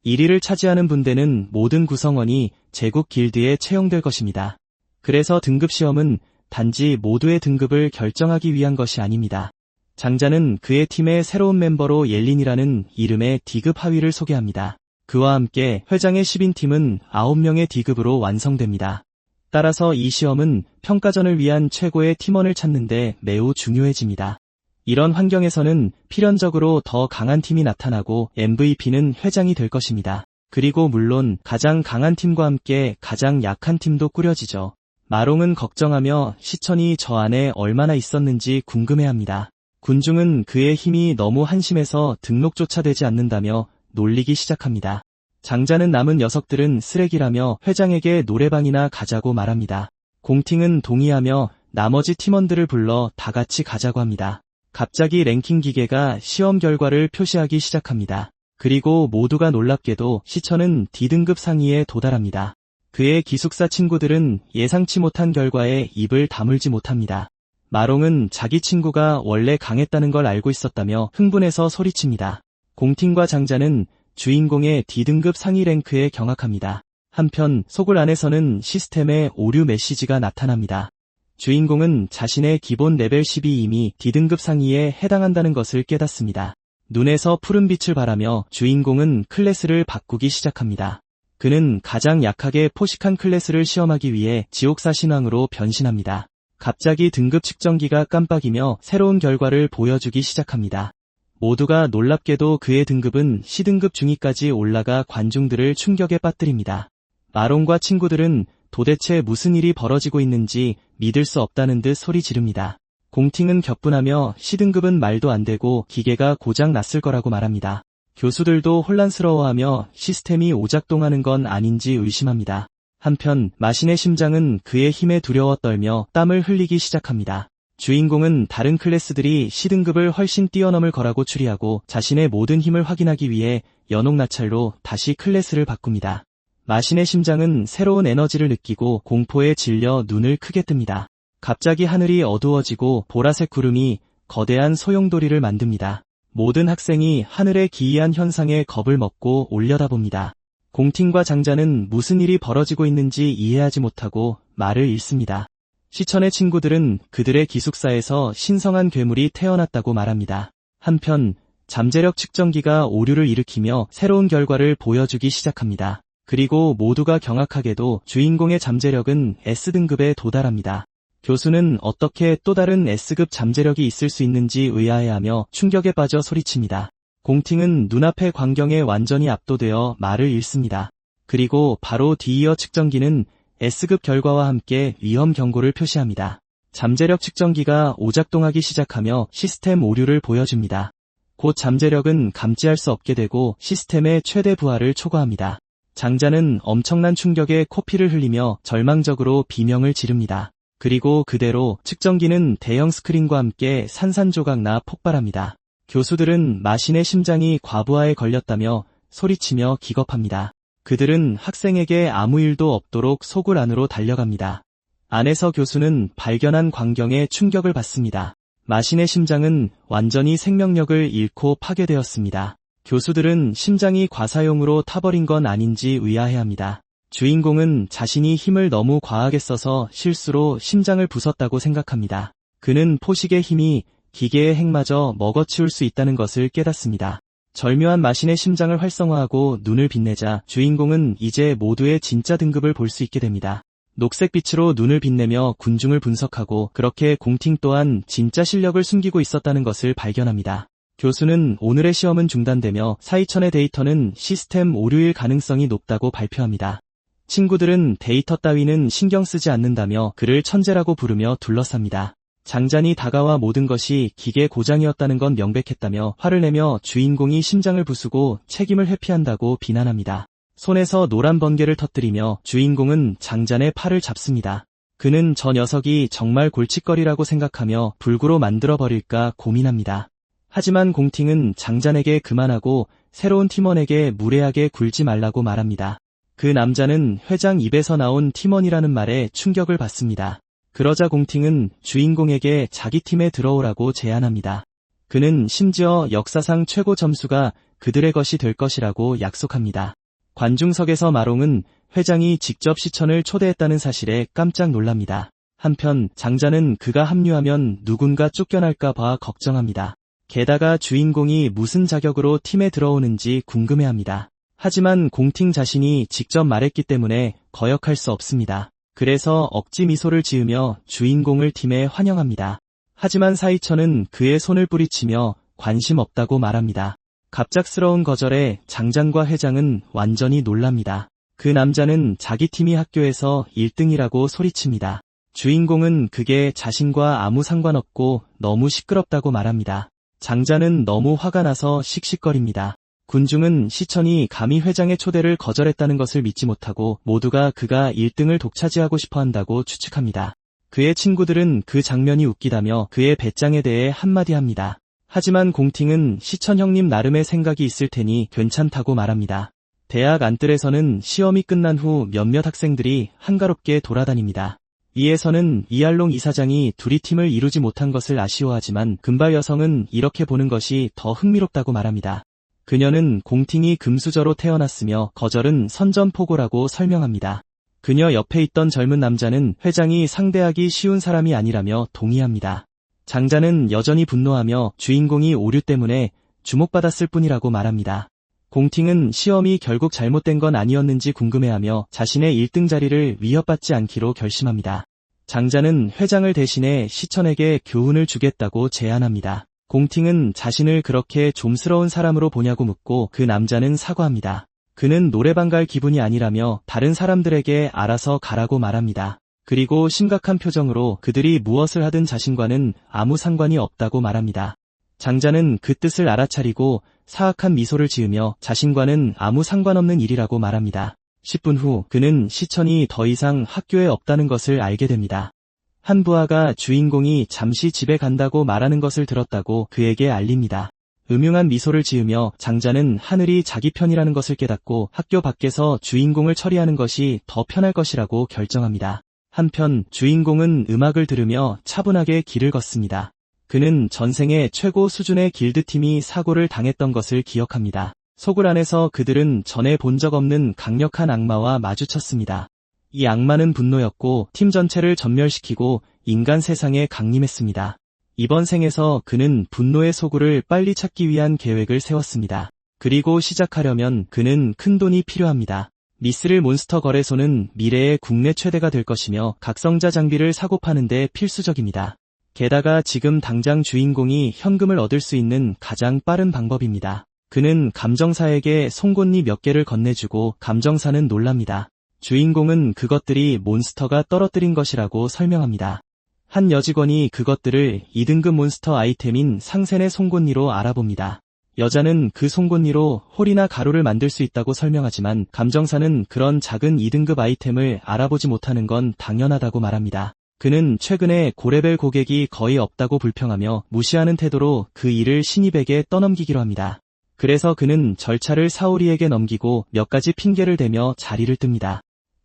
1위를 차지하는 분대는 모든 구성원이 제국 길드에 채용될 것입니다. 그래서 등급시험은 단지 모두의 등급을 결정하기 위한 것이 아닙니다. 장자는 그의 팀의 새로운 멤버로 옐린이라는 이름의 D급 하위를 소개합니다. 그와 함께 회장의 10인 팀은 9명의 D급으로 완성됩니다. 따라서 이 시험은 평가전을 위한 최고의 팀원을 찾는 데 매우 중요해집니다. 이런 환경에서는 필연적으로 더 강한 팀이 나타나고 MVP는 회장이 될 것입니다. 그리고 물론 가장 강한 팀과 함께 가장 약한 팀도 꾸려지죠. 마롱은 걱정하며 시천이 저 안에 얼마나 있었는지 궁금해합니다. 군중은 그의 힘이 너무 한심해서 등록조차 되지 않는다며 놀리기 시작합니다. 장자는 남은 녀석들은 쓰레기라며 회장에게 노래방이나 가자고 말합니다. 공팅은 동의하며 나머지 팀원들을 불러 다 같이 가자고 합니다. 갑자기 랭킹 기계가 시험 결과를 표시하기 시작합니다. 그리고 모두가 놀랍게도 시천은 D등급 상위에 도달합니다. 그의 기숙사 친구들은 예상치 못한 결과에 입을 다물지 못합니다. 마롱은 자기 친구가 원래 강했다는 걸 알고 있었다며 흥분해서 소리칩니다. 공팅과 장자는 주인공의 D등급 상위 랭크에 경악합니다. 한편 소굴 안에서는 시스템에 오류 메시지가 나타납니다. 주인공은 자신의 기본 레벨 10이 이미 D등급 상위에 해당한다는 것을 깨닫습니다. 눈에서 푸른 빛을 발하며 주인공은 클래스를 바꾸기 시작합니다. 그는 가장 약하게 포식한 클래스를 시험하기 위해 지옥사 신왕으로 변신합니다. 갑자기 등급 측정기가 깜빡이며 새로운 결과를 보여주기 시작합니다. 모두가 놀랍게도 그의 등급은 C등급 중위까지 올라가 관중들을 충격에 빠뜨립니다. 마롱과 친구들은 도대체 무슨 일이 벌어지고 있는지 믿을 수 없다는 듯 소리 지릅니다. 공팅은 격분하며 C등급은 말도 안 되고 기계가 고장 났을 거라고 말합니다. 교수들도 혼란스러워하며 시스템이 오작동하는 건 아닌지 의심합니다. 한편 마신의 심장은 그의 힘에 두려워 떨며 땀을 흘리기 시작합니다. 주인공은 다른 클래스들이 C등급을 훨씬 뛰어넘을 거라고 추리하고 자신의 모든 힘을 확인하기 위해 연옥나찰로 다시 클래스를 바꿉니다. 마신의 심장은 새로운 에너지를 느끼고 공포에 질려 눈을 크게 뜹니다. 갑자기 하늘이 어두워지고 보라색 구름이 거대한 소용돌이를 만듭니다. 모든 학생이 하늘의 기이한 현상에 겁을 먹고 올려다봅니다. 공팅과 장자는 무슨 일이 벌어지고 있는지 이해하지 못하고 말을 잃습니다. 시천의 친구들은 그들의 기숙사에서 신성한 괴물이 태어났다고 말합니다. 한편 잠재력 측정기가 오류를 일으키며 새로운 결과를 보여주기 시작합니다. 그리고 모두가 경악하게도 주인공의 잠재력은 S등급에 도달합니다. 교수는 어떻게 또 다른 S급 잠재력이 있을 수 있는지 의아해하며 충격에 빠져 소리칩니다. 공팅은 눈앞의 광경에 완전히 압도되어 말을 잃습니다. 그리고 바로 뒤이어 측정기는 S급 결과와 함께 위험 경고를 표시합니다. 잠재력 측정기가 오작동하기 시작하며 시스템 오류를 보여줍니다. 곧 잠재력은 감지할 수 없게 되고 시스템의 최대 부하를 초과합니다. 장자는 엄청난 충격에 코피를 흘리며 절망적으로 비명을 지릅니다. 그리고 그대로 측정기는 대형 스크린과 함께 산산조각 나 폭발합니다. 교수들은 마신의 심장이 과부하에 걸렸다며 소리치며 기겁합니다. 그들은 학생에게 아무 일도 없도록 소굴 안으로 달려갑니다. 안에서 교수는 발견한 광경에 충격을 받습니다. 마신의 심장은 완전히 생명력을 잃고 파괴되었습니다. 교수들은 심장이 과사용으로 타버린 건 아닌지 의아해합니다. 주인공은 자신이 힘을 너무 과하게 써서 실수로 심장을 부쉈다고 생각합니다. 그는 포식의 힘이 기계의 핵마저 먹어치울 수 있다는 것을 깨닫습니다. 절묘한 마신의 심장을 활성화하고 눈을 빛내자 주인공은 이제 모두의 진짜 등급을 볼 수 있게 됩니다. 녹색 빛으로 눈을 빛내며 군중을 분석하고 그렇게 공팅 또한 진짜 실력을 숨기고 있었다는 것을 발견합니다. 교수는 오늘의 시험은 중단되며 사이천의 데이터는 시스템 오류일 가능성이 높다고 발표합니다. 친구들은 데이터 따위는 신경 쓰지 않는다며 그를 천재라고 부르며 둘러쌉니다. 장잔이 다가와 모든 것이 기계 고장이었다는 건 명백했다며 화를 내며 주인공이 심장을 부수고 책임을 회피한다고 비난합니다. 손에서 노란 번개를 터뜨리며 주인공은 장잔의 팔을 잡습니다. 그는 저 녀석이 정말 골칫거리라고 생각하며 불구로 만들어버릴까 고민합니다. 하지만 공팅은 장잔에게 그만하고 새로운 팀원에게 무례하게 굴지 말라고 말합니다. 그 남자는 회장 입에서 나온 팀원이라는 말에 충격을 받습니다. 그러자 공팅은 주인공에게 자기 팀에 들어오라고 제안합니다. 그는 심지어 역사상 최고 점수가 그들의 것이 될 것이라고 약속합니다. 관중석에서 마롱은 회장이 직접 시천을 초대했다는 사실에 깜짝 놀랍니다. 한편 장자는 그가 합류하면 누군가 쫓겨날까 봐 걱정합니다. 게다가 주인공이 무슨 자격으로 팀에 들어오는지 궁금해합니다. 하지만 공팅 자신이 직접 말했기 때문에 거역할 수 없습니다. 그래서 억지 미소를 지으며 주인공을 팀에 환영합니다. 하지만 사이천은 그의 손을 뿌리치며 관심 없다고 말합니다. 갑작스러운 거절에 장장과 회장은 완전히 놀랍니다. 그 남자는 자기 팀이 학교에서 1등이라고 소리칩니다. 주인공은 그게 자신과 아무 상관없고 너무 시끄럽다고 말합니다. 장자는 너무 화가 나서 씩씩거립니다. 군중은 시천이 감히 회장의 초대를 거절했다는 것을 믿지 못하고 모두가 그가 1등을 독차지하고 싶어 한다고 추측합니다. 그의 친구들은 그 장면이 웃기다며 그의 배짱에 대해 한마디 합니다. 하지만 공팅은 시천 형님 나름의 생각이 있을 테니 괜찮다고 말합니다. 대학 안뜰에서는 시험이 끝난 후 몇몇 학생들이 한가롭게 돌아다닙니다. 위에서는 이알롱 이사장이 둘이 팀을 이루지 못한 것을 아쉬워하지만 금발 여성은 이렇게 보는 것이 더 흥미롭다고 말합니다. 그녀는 공팅이 금수저로 태어났으며 거절은 선전포고라고 설명합니다. 그녀 옆에 있던 젊은 남자는 회장이 상대하기 쉬운 사람이 아니라며 동의합니다. 장자는 여전히 분노하며 주인공이 오류 때문에 주목받았을 뿐이라고 말합니다. 공팅은 시험이 결국 잘못된 건 아니었는지 궁금해하며 자신의 1등 자리를 위협받지 않기로 결심합니다. 장자는 회장을 대신해 시천에게 교훈을 주겠다고 제안합니다. 공팅은 자신을 그렇게 좀스러운 사람으로 보냐고 묻고 그 남자는 사과합니다. 그는 노래방 갈 기분이 아니라며 다른 사람들에게 알아서 가라고 말합니다. 그리고 심각한 표정으로 그들이 무엇을 하든 자신과는 아무 상관이 없다고 말합니다. 장자는 그 뜻을 알아차리고 사악한 미소를 지으며 자신과는 아무 상관없는 일이라고 말합니다. 10분 후 그는 시천이 더 이상 학교에 없다는 것을 알게 됩니다. 한 부하가 주인공이 잠시 집에 간다고 말하는 것을 들었다고 그에게 알립니다. 음흉한 미소를 지으며 장자는 하늘이 자기 편이라는 것을 깨닫고 학교 밖에서 주인공을 처리하는 것이 더 편할 것이라고 결정합니다. 한편 주인공은 음악을 들으며 차분하게 길을 걷습니다. 그는 전생에 최고 수준의 길드팀이 사고를 당했던 것을 기억합니다. 소굴 안에서 그들은 전에 본 적 없는 강력한 악마와 마주쳤습니다. 이 악마는 분노였고 팀 전체를 전멸시키고 인간 세상에 강림했습니다. 이번 생에서 그는 분노의 소굴을 빨리 찾기 위한 계획을 세웠습니다. 그리고 시작하려면 그는 큰 돈이 필요합니다. 미스릴 몬스터 거래소는 미래의 국내 최대가 될 것이며 각성자 장비를 사고 파는 데 필수적입니다. 게다가 지금 당장 주인공이 현금을 얻을 수 있는 가장 빠른 방법입니다. 그는 감정사에게 송곳니 몇 개를 건네주고 감정사는 놀랍니다. 주인공은 그것들이 몬스터가 떨어뜨린 것이라고 설명합니다. 한 여직원이 그것들을 2등급 몬스터 아이템인 상센의 송곳니로 알아봅니다. 여자는 그 송곳니로 홀이나 가루를 만들 수 있다고 설명하지만 감정사는 그런 작은 2등급 아이템을 알아보지 못하는 건 당연하다고 말합니다. 그는 최근에 고레벨 고객이 거의 없다고 불평하며 무시하는 태도로 그 일을 신입에게 떠넘기기로 합니다. 그래서 그는 절차를 사오리에게 넘기고 몇 가지 핑계를 대며 자리를 뜹니다.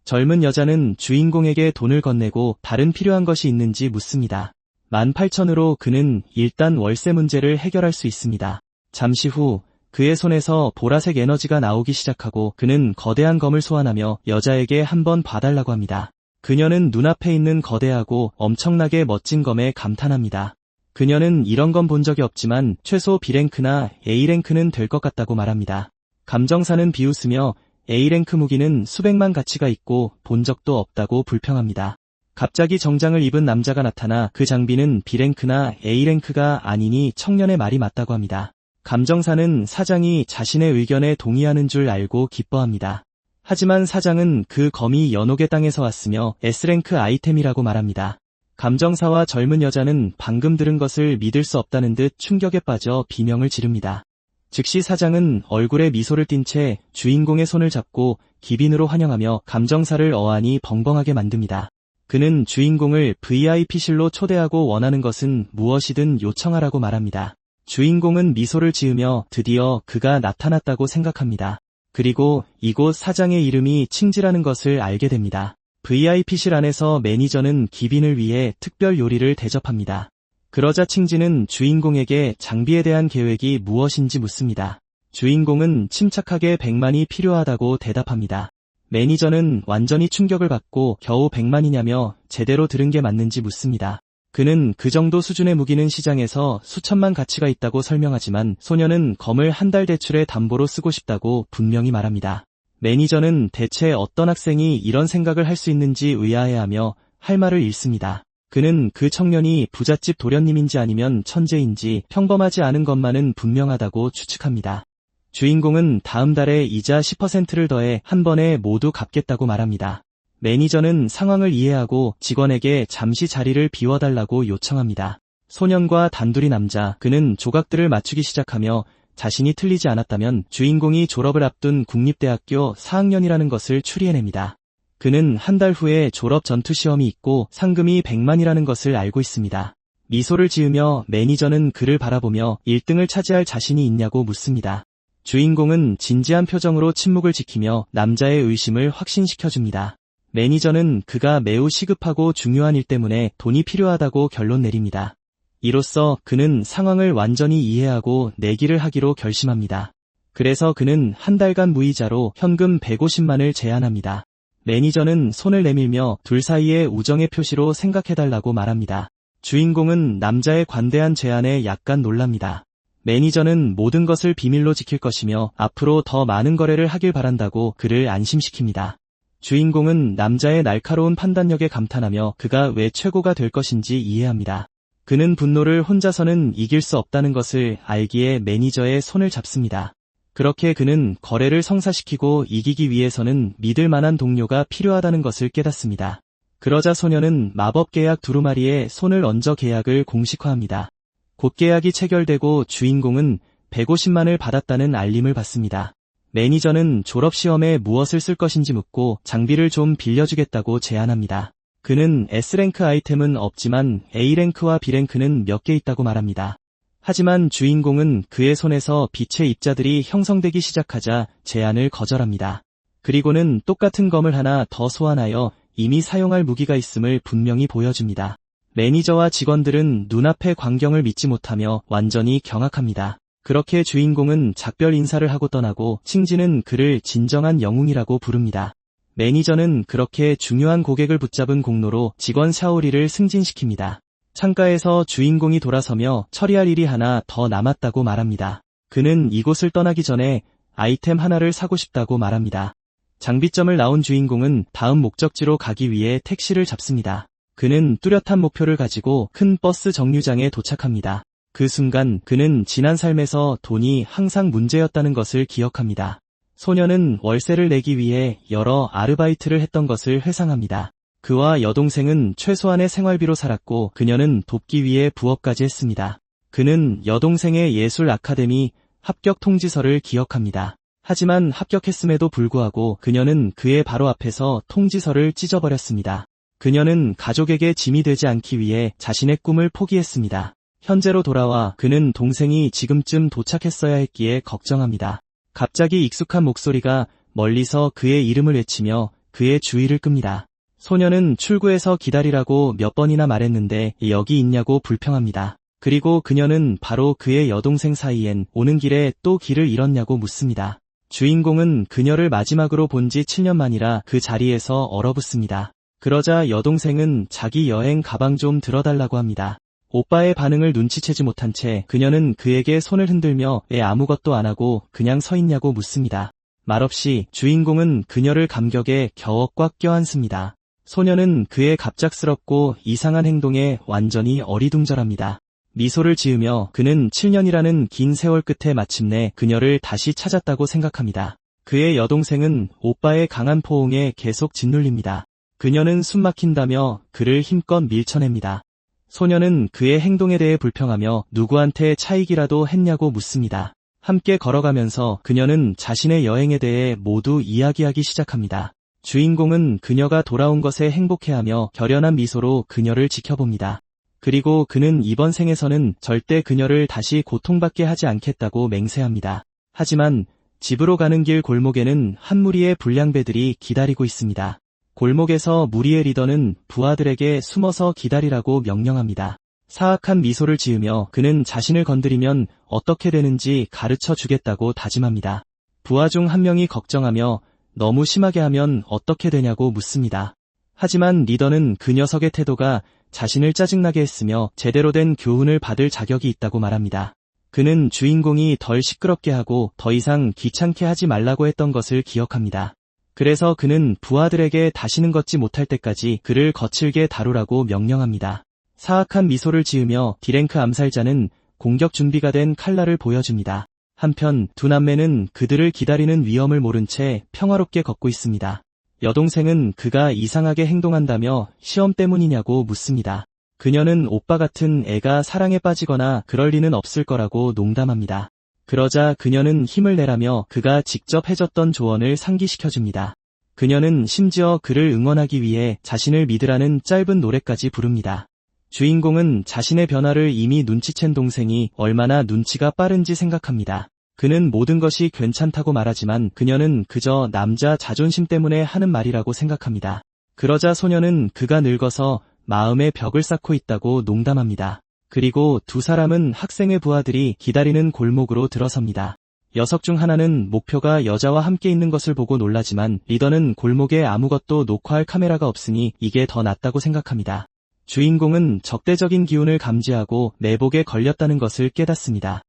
젊은 여자는 주인공에게 돈을 건네고 다른 필요한 것이 있는지 묻습니다. 18,000으로 그는 일단 월세 문제를 해결할 수 있습니다. 잠시 후 그의 손에서 보라색 에너지가 나오기 시작하고 그는 거대한 검을 소환하며 여자에게 한번 봐달라고 합니다. 그녀는 눈앞에 있는 거대하고 엄청나게 멋진 검에 감탄합니다. 그녀는 이런 건 본 적이 없지만 최소 B랭크나 A랭크는 될 것 같다고 말합니다. 감정사는 비웃으며 A랭크 무기는 수백만 가치가 있고 본 적도 없다고 불평합니다. 갑자기 정장을 입은 남자가 나타나 그 장비는 B랭크나 A랭크가 아니니 청년의 말이 맞다고 합니다. 감정사는 사장이 자신의 의견에 동의하는 줄 알고 기뻐합니다. 하지만 사장은 그 검이 연옥의 땅에서 왔으며 S랭크 아이템이라고 말합니다. 감정사와 젊은 여자는 방금 들은 것을 믿을 수 없다는 듯 충격에 빠져 비명을 지릅니다. 즉시 사장은 얼굴에 미소를 띤 채 주인공의 손을 잡고 기빈으로 환영하며 감정사를 어안이 벙벙하게 만듭니다. 그는 주인공을 VIP실로 초대하고 원하는 것은 무엇이든 요청하라고 말합니다. 주인공은 미소를 지으며 드디어 그가 나타났다고 생각합니다. 그리고 이곳 사장의 이름이 칭지라는 것을 알게 됩니다. VIP실 안에서 매니저는 기빈을 위해 특별 요리를 대접합니다. 그러자 칭지는 주인공에게 장비에 대한 계획이 무엇인지 묻습니다. 주인공은 침착하게 100만이 필요하다고 대답합니다. 매니저는 완전히 충격을 받고 겨우 100만이냐며 제대로 들은 게 맞는지 묻습니다. 그는 그 정도 수준의 무기는 시장에서 수천만 가치가 있다고 설명하지만 소녀는 검을 한 달 대출의 담보로 쓰고 싶다고 분명히 말합니다. 매니저는 대체 어떤 학생이 이런 생각을 할 수 있는지 의아해하며 할 말을 잃습니다. 그는 그 청년이 부잣집 도련님인지 아니면 천재인지 평범하지 않은 것만은 분명하다고 추측합니다. 주인공은 다음 달에 이자 10%를 더해 한 번에 모두 갚겠다고 말합니다. 매니저는 상황을 이해하고 직원에게 잠시 자리를 비워달라고 요청합니다. 소년과 단둘이 남자, 그는 조각들을 맞추기 시작하며 자신이 틀리지 않았다면 주인공이 졸업을 앞둔 국립대학교 4학년이라는 것을 추리해냅니다. 그는 한 달 후에 졸업 전투시험이 있고 상금이 100만이라는 것을 알고 있습니다. 미소를 지으며 매니저는 그를 바라보며 1등을 차지할 자신이 있냐고 묻습니다. 주인공은 진지한 표정으로 침묵을 지키며 남자의 의심을 확신시켜줍니다. 매니저는 그가 매우 시급하고 중요한 일 때문에 돈이 필요하다고 결론 내립니다. 이로써 그는 상황을 완전히 이해하고 내기를 하기로 결심합니다. 그래서 그는 한 달간 무이자로 현금 150만을 제안합니다. 매니저는 손을 내밀며 둘 사이의 우정의 표시로 생각해달라고 말합니다. 주인공은 남자의 관대한 제안에 약간 놀랍니다. 매니저는 모든 것을 비밀로 지킬 것이며 앞으로 더 많은 거래를 하길 바란다고 그를 안심시킵니다. 주인공은 남자의 날카로운 판단력에 감탄하며 그가 왜 최고가 될 것인지 이해합니다. 그는 분노를 혼자서는 이길 수 없다는 것을 알기에 매니저의 손을 잡습니다. 그렇게 그는 거래를 성사시키고 이기기 위해서는 믿을 만한 동료가 필요하다는 것을 깨닫습니다. 그러자 소녀는 마법 계약 두루마리에 손을 얹어 계약을 공식화합니다. 곧 계약이 체결되고 주인공은 150만을 받았다는 알림을 받습니다. 매니저는 졸업시험에 무엇을 쓸 것인지 묻고 장비를 좀 빌려주겠다고 제안합니다. 그는 S랭크 아이템은 없지만 A랭크와 B랭크는 몇 개 있다고 말합니다. 하지만 주인공은 그의 손에서 빛의 입자들이 형성되기 시작하자 제안을 거절합니다. 그리고는 똑같은 검을 하나 더 소환하여 이미 사용할 무기가 있음을 분명히 보여줍니다. 매니저와 직원들은 눈앞의 광경을 믿지 못하며 완전히 경악합니다. 그렇게 주인공은 작별 인사를 하고 떠나고 칭지는 그를 진정한 영웅이라고 부릅니다. 매니저는 그렇게 중요한 고객을 붙잡은 공로로 직원 샤오리를 승진시킵니다. 창가에서 주인공이 돌아서며 처리할 일이 하나 더 남았다고 말합니다. 그는 이곳을 떠나기 전에 아이템 하나를 사고 싶다고 말합니다. 장비점을 나온 주인공은 다음 목적지로 가기 위해 택시를 잡습니다. 그는 뚜렷한 목표를 가지고 큰 버스 정류장에 도착합니다. 그 순간 그는 지난 삶에서 돈이 항상 문제였다는 것을 기억합니다. 소녀는 월세를 내기 위해 여러 아르바이트를 했던 것을 회상합니다. 그와 여동생은 최소한의 생활비로 살았고 그녀는 돕기 위해 부업까지 했습니다. 그는 여동생의 예술 아카데미 합격 통지서를 기억합니다. 하지만 합격했음에도 불구하고 그녀는 그의 바로 앞에서 통지서를 찢어버렸습니다. 그녀는 가족에게 짐이 되지 않기 위해 자신의 꿈을 포기했습니다. 현재로 돌아와 그는 동생이 지금쯤 도착했어야 했기에 걱정합니다. 갑자기 익숙한 목소리가 멀리서 그의 이름을 외치며 그의 주의를 끕니다. 소녀는 출구에서 기다리라고 몇 번이나 말했는데 여기 있냐고 불평합니다. 그리고 그녀는 바로 그의 여동생 사이엔 오는 길에 또 길을 잃었냐고 묻습니다. 주인공은 그녀를 마지막으로 본 지 7년 만이라 그 자리에서 얼어붙습니다. 그러자 여동생은 자기 여행 가방 좀 들어달라고 합니다. 오빠의 반응을 눈치채지 못한 채 그녀는 그에게 손을 흔들며 왜 아무것도 안 하고 그냥 서 있냐고 묻습니다. 말없이 주인공은 그녀를 감격에 겨워 꽉 껴안습니다. 소녀는 그의 갑작스럽고 이상한 행동에 완전히 어리둥절합니다. 미소를 지으며 그는 7년이라는 긴 세월 끝에 마침내 그녀를 다시 찾았다고 생각합니다. 그의 여동생은 오빠의 강한 포옹에 계속 짓눌립니다. 그녀는 숨막힌다며 그를 힘껏 밀쳐냅니다. 소녀는 그의 행동에 대해 불평하며 누구한테 차이기라도 했냐고 묻습니다. 함께 걸어가면서 그녀는 자신의 여행에 대해 모두 이야기하기 시작합니다. 주인공은 그녀가 돌아온 것에 행복해하며 결연한 미소로 그녀를 지켜봅니다. 그리고 그는 이번 생에서는 절대 그녀를 다시 고통받게 하지 않겠다고 맹세합니다. 하지만 집으로 가는 길 골목에는 한 무리의 불량배들이 기다리고 있습니다. 골목에서 무리의 리더는 부하들에게 숨어서 기다리라고 명령합니다. 사악한 미소를 지으며 그는 자신을 건드리면 어떻게 되는지 가르쳐 주겠다고 다짐합니다. 부하 중 한 명이 걱정하며 너무 심하게 하면 어떻게 되냐고 묻습니다. 하지만 리더는 그 녀석의 태도가 자신을 짜증나게 했으며 제대로 된 교훈을 받을 자격이 있다고 말합니다. 그는 주인공이 덜 시끄럽게 하고 더 이상 귀찮게 하지 말라고 했던 것을 기억합니다. 그래서 그는 부하들에게 다시는 걷지 못할 때까지 그를 거칠게 다루라고 명령합니다. 사악한 미소를 지으며 디랭크 암살자는 공격 준비가 된 칼날을 보여줍니다. 한편 두 남매는 그들을 기다리는 위험을 모른 채 평화롭게 걷고 있습니다. 여동생은 그가 이상하게 행동한다며 시험 때문이냐고 묻습니다. 그녀는 오빠 같은 애가 사랑에 빠지거나 그럴 리는 없을 거라고 농담합니다. 그러자 그녀는 힘을 내라며 그가 직접 해줬던 조언을 상기시켜줍니다. 그녀는 심지어 그를 응원하기 위해 자신을 믿으라는 짧은 노래까지 부릅니다. 주인공은 자신의 변화를 이미 눈치챈 동생이 얼마나 눈치가 빠른지 생각합니다. 그는 모든 것이 괜찮다고 말하지만 그녀는 그저 남자 자존심 때문에 하는 말이라고 생각합니다. 그러자 소녀는 그가 늙어서 마음의 벽을 쌓고 있다고 농담합니다. 그리고 두 사람은 학생의 부하들이 기다리는 골목으로 들어섭니다. 녀석 중 하나는 목표가 여자와 함께 있는 것을 보고 놀라지만 리더는 골목에 아무것도 녹화할 카메라가 없으니 이게 더 낫다고 생각합니다. 주인공은 적대적인 기운을 감지하고 매복에 걸렸다는 것을 깨닫습니다.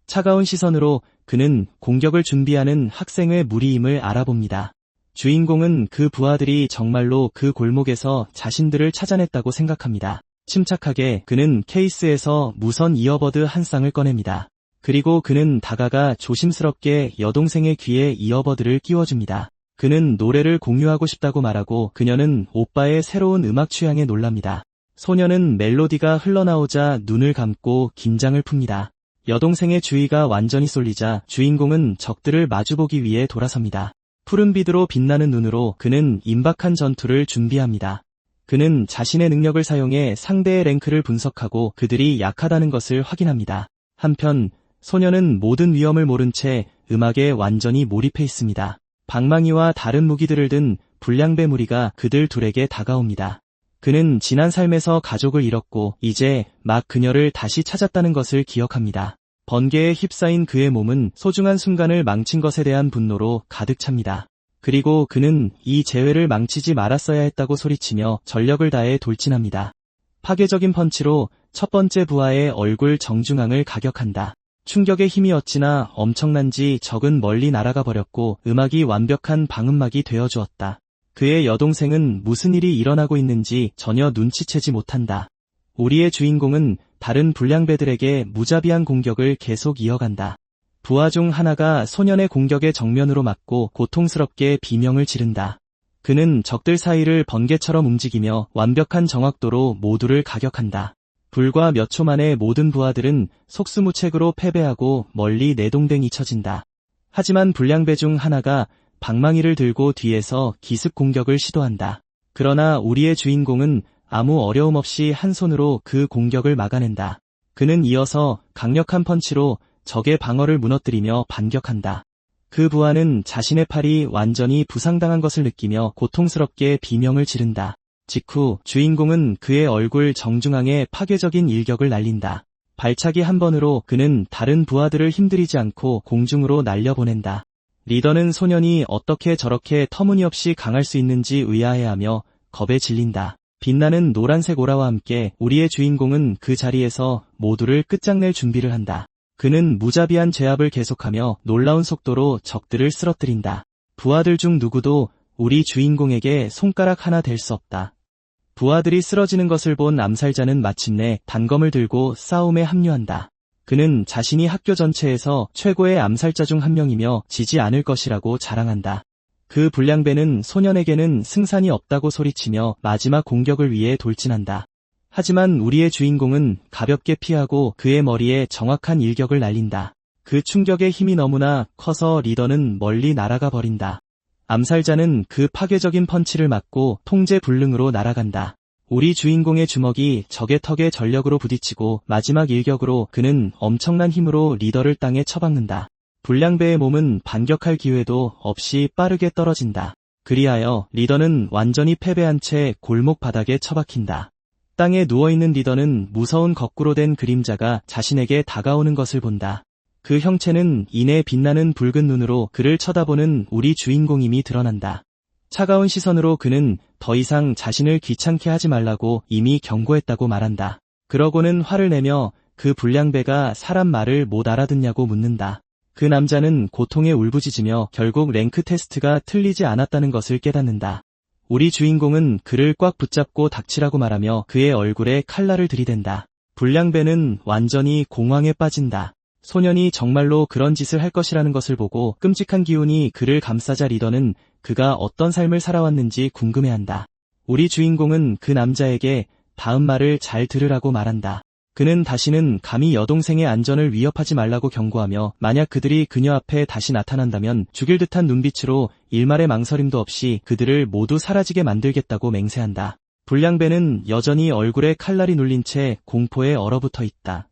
차가운 시선으로 그는 공격을 준비하는 학생의 무리임을 알아봅니다. 주인공은 그 부하들이 정말로 그 골목에서 자신들을 찾아냈다고 생각합니다. 침착하게 그는 케이스에서 무선 이어버드 한 쌍을 꺼냅니다. 그리고 그는 다가가 조심스럽게 여동생의 귀에 이어버드를 끼워줍니다. 그는 노래를 공유하고 싶다고 말하고 그녀는 오빠의 새로운 음악 취향에 놀랍니다. 소녀는 멜로디가 흘러나오자 눈을 감고 긴장을 풉니다. 여동생의 주의가 완전히 쏠리자 주인공은 적들을 마주보기 위해 돌아섭니다. 푸른빛으로 빛나는 눈으로 그는 임박한 전투를 준비합니다. 그는 자신의 능력을 사용해 상대의 랭크를 분석하고 그들이 약하다는 것을 확인합니다. 한편 소녀는 모든 위험을 모른 채 음악에 완전히 몰입해 있습니다. 방망이와 다른 무기들을 든 불량배 무리가 그들 둘에게 다가옵니다. 그는 지난 삶에서 가족을 잃었고 이제 막 그녀를 다시 찾았다는 것을 기억합니다. 번개에 휩싸인 그의 몸은 소중한 순간을 망친 것에 대한 분노로 가득 찹니다. 그리고 그는 이 재회를 망치지 말았어야 했다고 소리치며 전력을 다해 돌진합니다. 파괴적인 펀치로 첫 번째 부하의 얼굴 정중앙을 가격한다. 충격의 힘이 어찌나 엄청난지 적은 멀리 날아가 버렸고 음악이 완벽한 방음막이 되어주었다. 그의 여동생은 무슨 일이 일어나고 있는지 전혀 눈치채지 못한다. 우리의 주인공은 다른 불량배들에게 무자비한 공격을 계속 이어간다. 부하 중 하나가 소년의 공격에 정면으로 맞고 고통스럽게 비명을 지른다. 그는 적들 사이를 번개처럼 움직이며 완벽한 정확도로 모두를 가격한다. 불과 몇 초 만에 모든 부하들은 속수무책으로 패배하고 멀리 내동댕이 쳐진다. 하지만 불량배 중 하나가 방망이를 들고 뒤에서 기습 공격을 시도한다. 그러나 우리의 주인공은 아무 어려움 없이 한 손으로 그 공격을 막아낸다. 그는 이어서 강력한 펀치로 적의 방어를 무너뜨리며 반격한다. 그 부하는 자신의 팔이 완전히 부상당한 것을 느끼며 고통스럽게 비명을 지른다. 직후 주인공은 그의 얼굴 정중앙에 파괴적인 일격을 날린다. 발차기 한 번으로 그는 다른 부하들을 힘들이지 않고 공중으로 날려보낸다. 리더는 소년이 어떻게 저렇게 터무니없이 강할 수 있는지 의아해하며 겁에 질린다. 빛나는 노란색 오라와 함께 우리의 주인공은 그 자리에서 모두를 끝장낼 준비를 한다. 그는 무자비한 제압을 계속하며 놀라운 속도로 적들을 쓰러뜨린다. 부하들 중 누구도 우리 주인공에게 손가락 하나 댈 수 없다. 부하들이 쓰러지는 것을 본 암살자는 마침내 단검을 들고 싸움에 합류한다. 그는 자신이 학교 전체에서 최고의 암살자 중 한 명이며 지지 않을 것이라고 자랑한다. 그 불량배는 소년에게는 승산이 없다고 소리치며 마지막 공격을 위해 돌진한다. 하지만 우리의 주인공은 가볍게 피하고 그의 머리에 정확한 일격을 날린다. 그 충격의 힘이 너무나 커서 리더는 멀리 날아가 버린다. 암살자는 그 파괴적인 펀치를 맞고 통제불능으로 날아간다. 우리 주인공의 주먹이 적의 턱에 전력으로 부딪히고 마지막 일격으로 그는 엄청난 힘으로 리더를 땅에 처박는다. 불량배의 몸은 반격할 기회도 없이 빠르게 떨어진다. 그리하여 리더는 완전히 패배한 채 골목 바닥에 처박힌다. 땅에 누워있는 리더는 무서운 거꾸로 된 그림자가 자신에게 다가오는 것을 본다. 그 형체는 이내 빛나는 붉은 눈으로 그를 쳐다보는 우리 주인공임이 드러난다. 차가운 시선으로 그는 더 이상 자신을 귀찮게 하지 말라고 이미 경고했다고 말한다. 그러고는 화를 내며 그 불량배가 사람 말을 못 알아듣냐고 묻는다. 그 남자는 고통에 울부짖으며 결국 랭크 테스트가 틀리지 않았다는 것을 깨닫는다. 우리 주인공은 그를 꽉 붙잡고 닥치라고 말하며 그의 얼굴에 칼날을 들이댄다. 불량배는 완전히 공황에 빠진다. 소년이 정말로 그런 짓을 할 것이라는 것을 보고 끔찍한 기운이 그를 감싸자 리더는 그가 어떤 삶을 살아왔는지 궁금해한다. 우리 주인공은 그 남자에게 다음 말을 잘 들으라고 말한다. 그는 다시는 감히 여동생의 안전을 위협하지 말라고 경고하며 만약 그들이 그녀 앞에 다시 나타난다면 죽일 듯한 눈빛으로 일말의 망설임도 없이 그들을 모두 사라지게 만들겠다고 맹세한다. 불량배는 여전히 얼굴에 칼날이 눌린 채 공포에 얼어붙어 있다.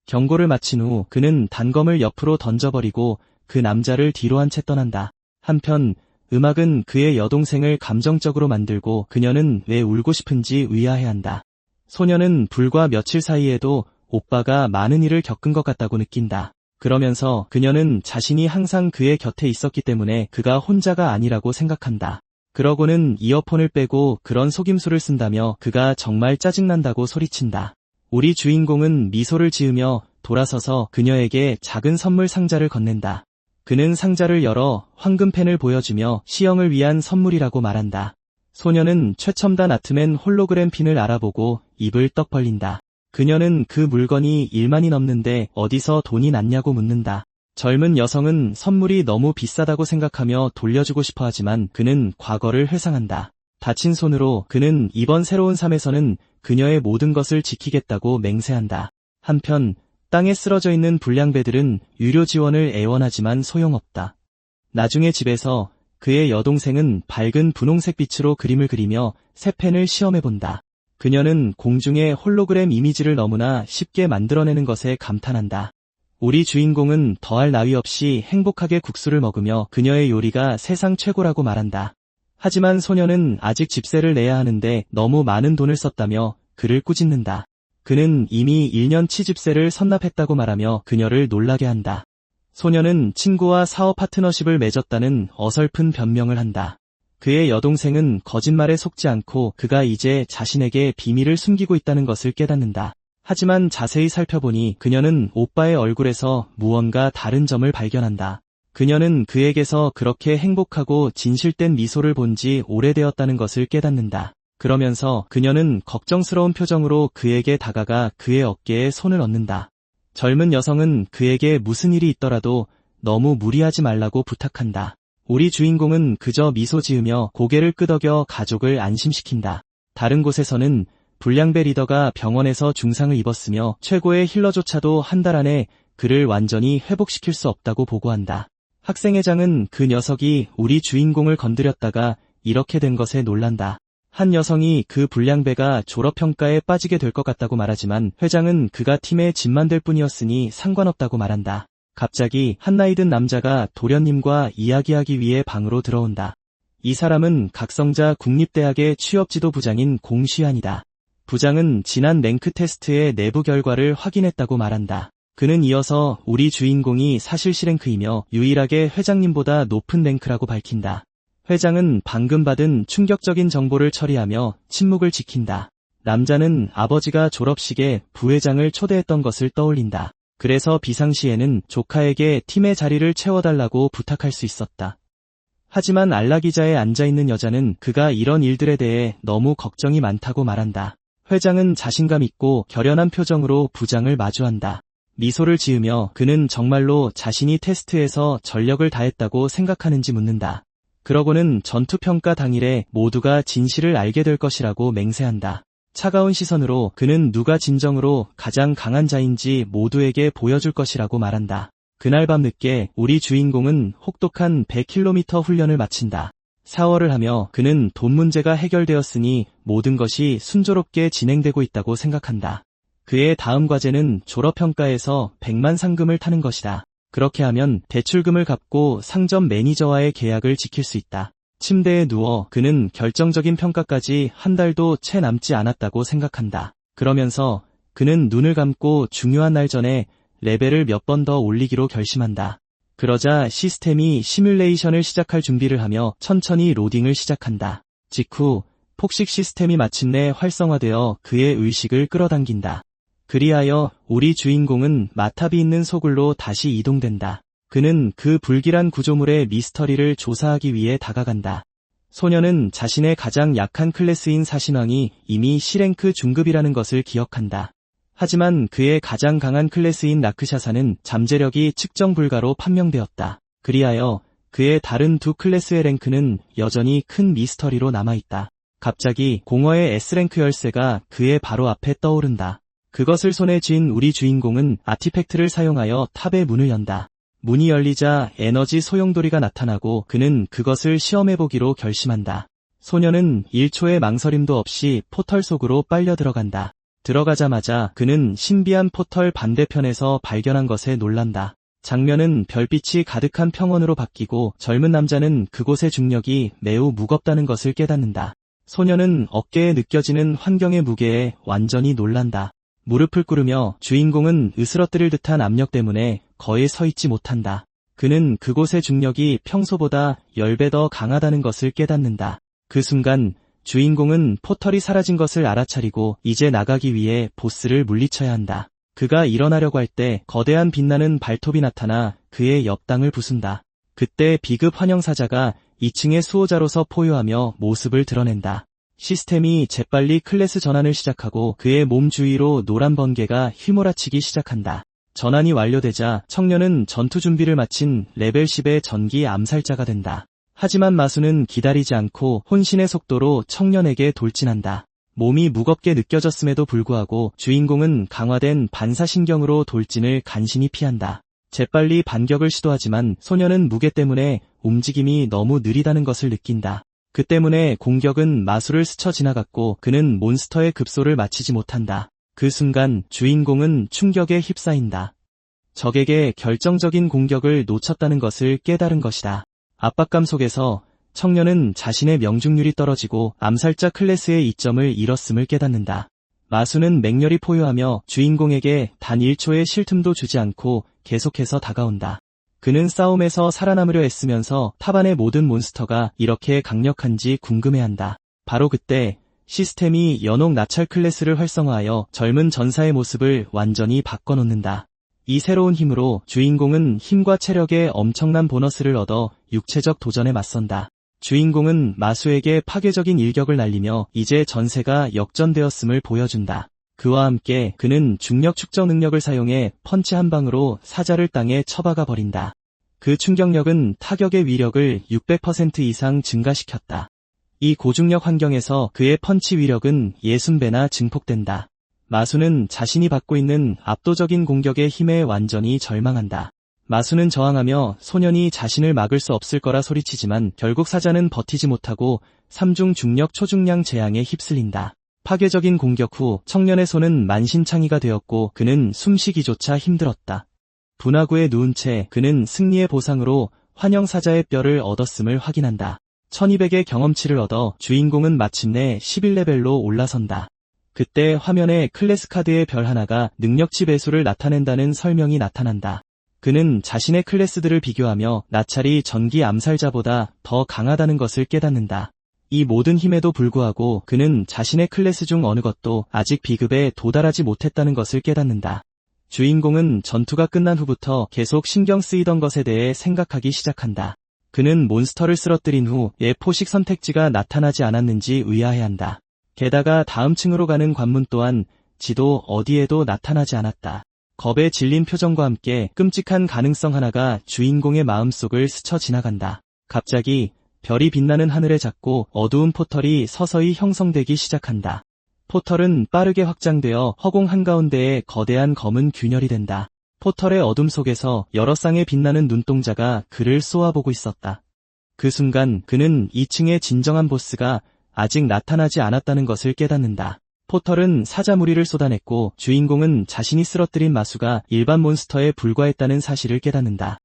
경고를 마친 후 그는 단검을 옆으로 던져버리고 그 남자를 뒤로 한 채 떠난다. 한편 음악은 그의 여동생을 감정적으로 만들고 그녀는 왜 울고 싶은지 의아해한다. 소녀는 불과 며칠 사이에도 오빠가 많은 일을 겪은 것 같다고 느낀다. 그러면서 그녀는 자신이 항상 그의 곁에 있었기 때문에 그가 혼자가 아니라고 생각한다. 그러고는 이어폰을 빼고 그런 속임수를 쓴다며 그가 정말 짜증난다고 소리친다. 우리 주인공은 미소를 지으며 돌아서서 그녀에게 작은 선물 상자를 건넨다. 그는 상자를 열어 황금펜을 보여주며 시영을 위한 선물이라고 말한다. 소녀는 최첨단 아트맨 홀로그램 핀을 알아보고 입을 떡 벌린다. 그녀는 그 물건이 1만이 넘는데 어디서 돈이 났냐고 묻는다. 젊은 여성은 선물이 너무 비싸다고 생각하며 돌려주고 싶어 하지만 그는 과거를 회상한다. 다친 손으로 그는 이번 새로운 삶에서는 그녀의 모든 것을 지키겠다고 맹세한다. 한편 땅에 쓰러져 있는 불량배들은 유료 지원을 애원하지만 소용없다. 나중에 집에서 그의 여동생은 밝은 분홍색 빛으로 그림을 그리며 새 펜을 시험해본다. 그녀는 공중의 홀로그램 이미지를 너무나 쉽게 만들어내는 것에 감탄한다. 우리 주인공은 더할 나위 없이 행복하게 국수를 먹으며 그녀의 요리가 세상 최고라고 말한다. 하지만 소녀는 아직 집세를 내야 하는데 너무 많은 돈을 썼다며 그를 꾸짖는다. 그는 이미 1년치 집세를 선납했다고 말하며 그녀를 놀라게 한다. 소녀는 친구와 사업 파트너십을 맺었다는 어설픈 변명을 한다. 그의 여동생은 거짓말에 속지 않고 그가 이제 자신에게 비밀을 숨기고 있다는 것을 깨닫는다. 하지만 자세히 살펴보니 그녀는 오빠의 얼굴에서 무언가 다른 점을 발견한다. 그녀는 그에게서 그렇게 행복하고 진실된 미소를 본 지 오래되었다는 것을 깨닫는다. 그러면서 그녀는 걱정스러운 표정으로 그에게 다가가 그의 어깨에 손을 얹는다. 젊은 여성은 그에게 무슨 일이 있더라도 너무 무리하지 말라고 부탁한다. 우리 주인공은 그저 미소 지으며 고개를 끄덕여 가족을 안심시킨다. 다른 곳에서는 불량배 리더가 병원에서 중상을 입었으며 최고의 힐러조차도 한 달 안에 그를 완전히 회복시킬 수 없다고 보고한다. 학생회장은 그 녀석이 우리 주인공을 건드렸다가 이렇게 된 것에 놀란다. 한 여성이 그 불량배가 졸업평가에 빠지게 될 것 같다고 말하지만 회장은 그가 팀의 짐만 될 뿐이었으니 상관없다고 말한다. 갑자기 한 나이 든 남자가 도련님과 이야기하기 위해 방으로 들어온다. 이 사람은 각성자 국립대학의 취업지도 부장인 공시환이다. 부장은 지난 랭크 테스트의 내부 결과를 확인했다고 말한다. 그는 이어서 우리 주인공이 사실 C랭크이며 유일하게 회장님보다 높은 랭크라고 밝힌다. 회장은 방금 받은 충격적인 정보를 처리하며 침묵을 지킨다. 남자는 아버지가 졸업식에 부회장을 초대했던 것을 떠올린다. 그래서 비상시에는 조카에게 팀의 자리를 채워달라고 부탁할 수 있었다. 하지만 안락의자에 앉아있는 여자는 그가 이런 일들에 대해 너무 걱정이 많다고 말한다. 회장은 자신감 있고 결연한 표정으로 부장을 마주한다. 미소를 지으며 그는 정말로 자신이 테스트에서 전력을 다했다고 생각하는지 묻는다. 그러고는 전투평가 당일에 모두가 진실을 알게 될 것이라고 맹세한다. 차가운 시선으로 그는 누가 진정으로 가장 강한 자인지 모두에게 보여줄 것이라고 말한다. 그날 밤 늦게 우리 주인공은 혹독한 100km 훈련을 마친다. 샤워를 하며 그는 돈 문제가 해결되었으니 모든 것이 순조롭게 진행되고 있다고 생각한다. 그의 다음 과제는 졸업평가에서 100만 상금을 타는 것이다. 그렇게 하면 대출금을 갚고 상점 매니저와의 계약을 지킬 수 있다. 침대에 누워 그는 결정적인 평가까지 한 달도 채 남지 않았다고 생각한다. 그러면서 그는 눈을 감고 중요한 날 전에 레벨을 몇 번 더 올리기로 결심한다. 그러자 시스템이 시뮬레이션을 시작할 준비를 하며 천천히 로딩을 시작한다. 직후 폭식 시스템이 마침내 활성화되어 그의 의식을 끌어당긴다. 그리하여 우리 주인공은 마탑이 있는 소굴로 다시 이동된다. 그는 그 불길한 구조물의 미스터리를 조사하기 위해 다가간다. 소녀는 자신의 가장 약한 클래스인 사신왕이 이미 C랭크 중급이라는 것을 기억한다. 하지만 그의 가장 강한 클래스인 라크샤사는 잠재력이 측정 불가로 판명되었다. 그리하여 그의 다른 두 클래스의 랭크는 여전히 큰 미스터리로 남아있다. 갑자기 공허의 S랭크 열쇠가 그의 바로 앞에 떠오른다. 그것을 손에 쥔 우리 주인공은 아티팩트를 사용하여 탑의 문을 연다. 문이 열리자 에너지 소용돌이가 나타나고 그는 그것을 시험해보기로 결심한다. 소녀는 1초의 망설임도 없이 포털 속으로 빨려 들어간다. 들어가자마자 그는 신비한 포털 반대편에서 발견한 것에 놀란다. 장면은 별빛이 가득한 평원으로 바뀌고 젊은 남자는 그곳의 중력이 매우 무겁다는 것을 깨닫는다. 소녀는 어깨에 느껴지는 환경의 무게에 완전히 놀란다. 무릎을 꿇으며 주인공은 으스러뜨릴 듯한 압력 때문에 거의 서 있지 못한다. 그는 그곳의 중력이 평소보다 10배 더 강하다는 것을 깨닫는다. 그 순간 주인공은 포털이 사라진 것을 알아차리고 이제 나가기 위해 보스를 물리쳐야 한다. 그가 일어나려고 할 때 거대한 빛나는 발톱이 나타나 그의 옆당을 부순다. 그때 비급 환영사자가 2층의 수호자로서 포효하며 모습을 드러낸다. 시스템이 재빨리 클래스 전환을 시작하고 그의 몸 주위로 노란 번개가 휘몰아치기 시작한다. 전환이 완료되자 청년은 전투 준비를 마친 레벨 10의 전기 암살자가 된다. 하지만 마수는 기다리지 않고 혼신의 속도로 청년에게 돌진한다. 몸이 무겁게 느껴졌음에도 불구하고 주인공은 강화된 반사신경으로 돌진을 간신히 피한다. 재빨리 반격을 시도하지만 소녀는 무게 때문에 움직임이 너무 느리다는 것을 느낀다. 그 때문에 공격은 마수를 스쳐 지나갔고 그는 몬스터의 급소를 맞추지 못한다. 그 순간 주인공은 충격에 휩싸인다. 적에게 결정적인 공격을 놓쳤다는 것을 깨달은 것이다. 압박감 속에서 청년은 자신의 명중률이 떨어지고 암살자 클래스의 이점을 잃었음을 깨닫는다. 마수는 맹렬히 포효하며 주인공에게 단 1초의 쉴 틈도 주지 않고 계속해서 다가온다. 그는 싸움에서 살아남으려 애쓰면서 탑 안의 모든 몬스터가 이렇게 강력한지 궁금해한다. 바로 그때 시스템이 연옥 나찰 클래스를 활성화하여 젊은 전사의 모습을 완전히 바꿔놓는다. 이 새로운 힘으로 주인공은 힘과 체력에 엄청난 보너스를 얻어 육체적 도전에 맞선다. 주인공은 마수에게 파괴적인 일격을 날리며 이제 전세가 역전되었음을 보여준다. 그와 함께 그는 중력 축적 능력을 사용해 펀치 한 방으로 사자를 땅에 처박아 버린다. 그 충격력은 타격의 위력을 600% 이상 증가시켰다. 이 고중력 환경에서 그의 펀치 위력은 60배나 증폭된다. 마수는 자신이 받고 있는 압도적인 공격의 힘에 완전히 절망한다. 마수는 저항하며 소년이 자신을 막을 수 없을 거라 소리치지만 결국 사자는 버티지 못하고 3중 중력 초중량 재앙에 휩쓸린다. 파괴적인 공격 후 청년의 손은 만신창이가 되었고 그는 숨쉬기조차 힘들었다. 분화구에 누운 채 그는 승리의 보상으로 환영사자의 뼈를 얻었음을 확인한다. 1200의 경험치를 얻어 주인공은 마침내 11레벨로 올라선다. 그때 화면에 클래스 카드의 별 하나가 능력치 배수를 나타낸다는 설명이 나타난다. 그는 자신의 클래스들을 비교하며 나찰이 전기 암살자보다 더 강하다는 것을 깨닫는다. 이 모든 힘에도 불구하고 그는 자신의 클래스 중 어느 것도 아직 B급에 도달하지 못했다는 것을 깨닫는다. 주인공은 전투가 끝난 후부터 계속 신경 쓰이던 것에 대해 생각하기 시작한다. 그는 몬스터를 쓰러뜨린 후에 포식 선택지가 나타나지 않았는지 의아해한다. 게다가 다음 층으로 가는 관문 또한 지도 어디에도 나타나지 않았다. 겁에 질린 표정과 함께 끔찍한 가능성 하나가 주인공의 마음속을 스쳐 지나간다. 갑자기 별이 빛나는 하늘에 작고 어두운 포털이 서서히 형성되기 시작한다. 포털은 빠르게 확장되어 허공 한가운데에 거대한 검은 균열이 된다. 포털의 어둠 속에서 여러 쌍의 빛나는 눈동자가 그를 쏘아보고 있었다. 그 순간 그는 2층의 진정한 보스가 아직 나타나지 않았다는 것을 깨닫는다. 포털은 사자 무리를 쏟아냈고 주인공은 자신이 쓰러뜨린 마수가 일반 몬스터에 불과했다는 사실을 깨닫는다.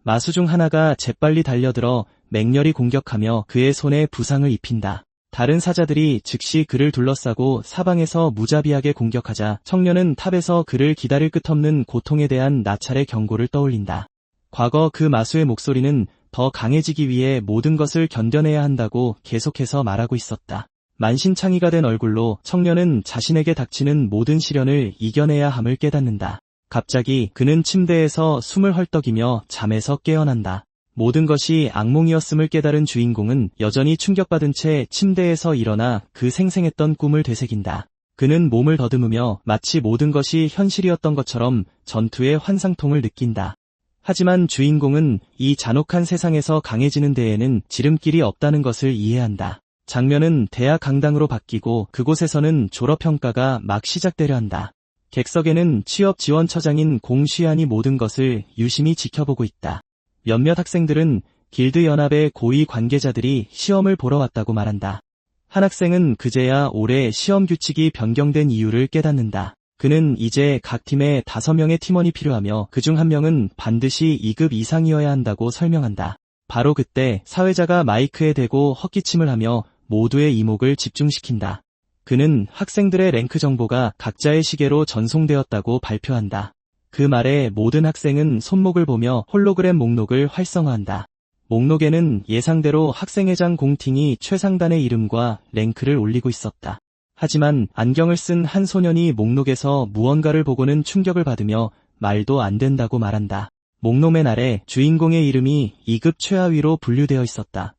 마수 중 하나가 재빨리 달려들어 맹렬히 공격하며 그의 손에 부상을 입힌다. 다른 사자들이 즉시 그를 둘러싸고 사방에서 무자비하게 공격하자 청년은 탑에서 그를 기다릴 끝없는 고통에 대한 나찰의 경고를 떠올린다. 과거 그 마수의 목소리는 더 강해지기 위해 모든 것을 견뎌내야 한다고 계속해서 말하고 있었다. 만신창이가 된 얼굴로 청년은 자신에게 닥치는 모든 시련을 이겨내야 함을 깨닫는다. 갑자기 그는 침대에서 숨을 헐떡이며 잠에서 깨어난다. 모든 것이 악몽이었음을 깨달은 주인공은 여전히 충격받은 채 침대에서 일어나 그 생생했던 꿈을 되새긴다. 그는 몸을 더듬으며 마치 모든 것이 현실이었던 것처럼 전투의 환상통을 느낀다. 하지만 주인공은 이 잔혹한 세상에서 강해지는 데에는 지름길이 없다는 것을 이해한다. 장면은 대학 강당으로 바뀌고 그곳에서는 졸업평가가 막 시작되려 한다. 객석에는 취업지원처장인 공시안이 모든 것을 유심히 지켜보고 있다. 몇몇 학생들은 길드 연합의 고위 관계자들이 시험을 보러 왔다고 말한다. 한 학생은 그제야 올해 시험 규칙이 변경된 이유를 깨닫는다. 그는 이제 각 팀에 5명의 팀원이 필요하며 그중 1명은 반드시 2급 이상이어야 한다고 설명한다. 바로 그때 사회자가 마이크에 대고 헛기침을 하며 모두의 이목을 집중시킨다. 그는 학생들의 랭크 정보가 각자의 시계로 전송되었다고 발표한다. 그 말에 모든 학생은 손목을 보며 홀로그램 목록을 활성화한다. 목록에는 예상대로 학생회장 공팅이 최상단의 이름과 랭크를 올리고 있었다. 하지만 안경을 쓴 한 소년이 목록에서 무언가를 보고는 충격을 받으며 말도 안 된다고 말한다. 목록맨 아래 주인공의 이름이 2급 최하위로 분류되어 있었다.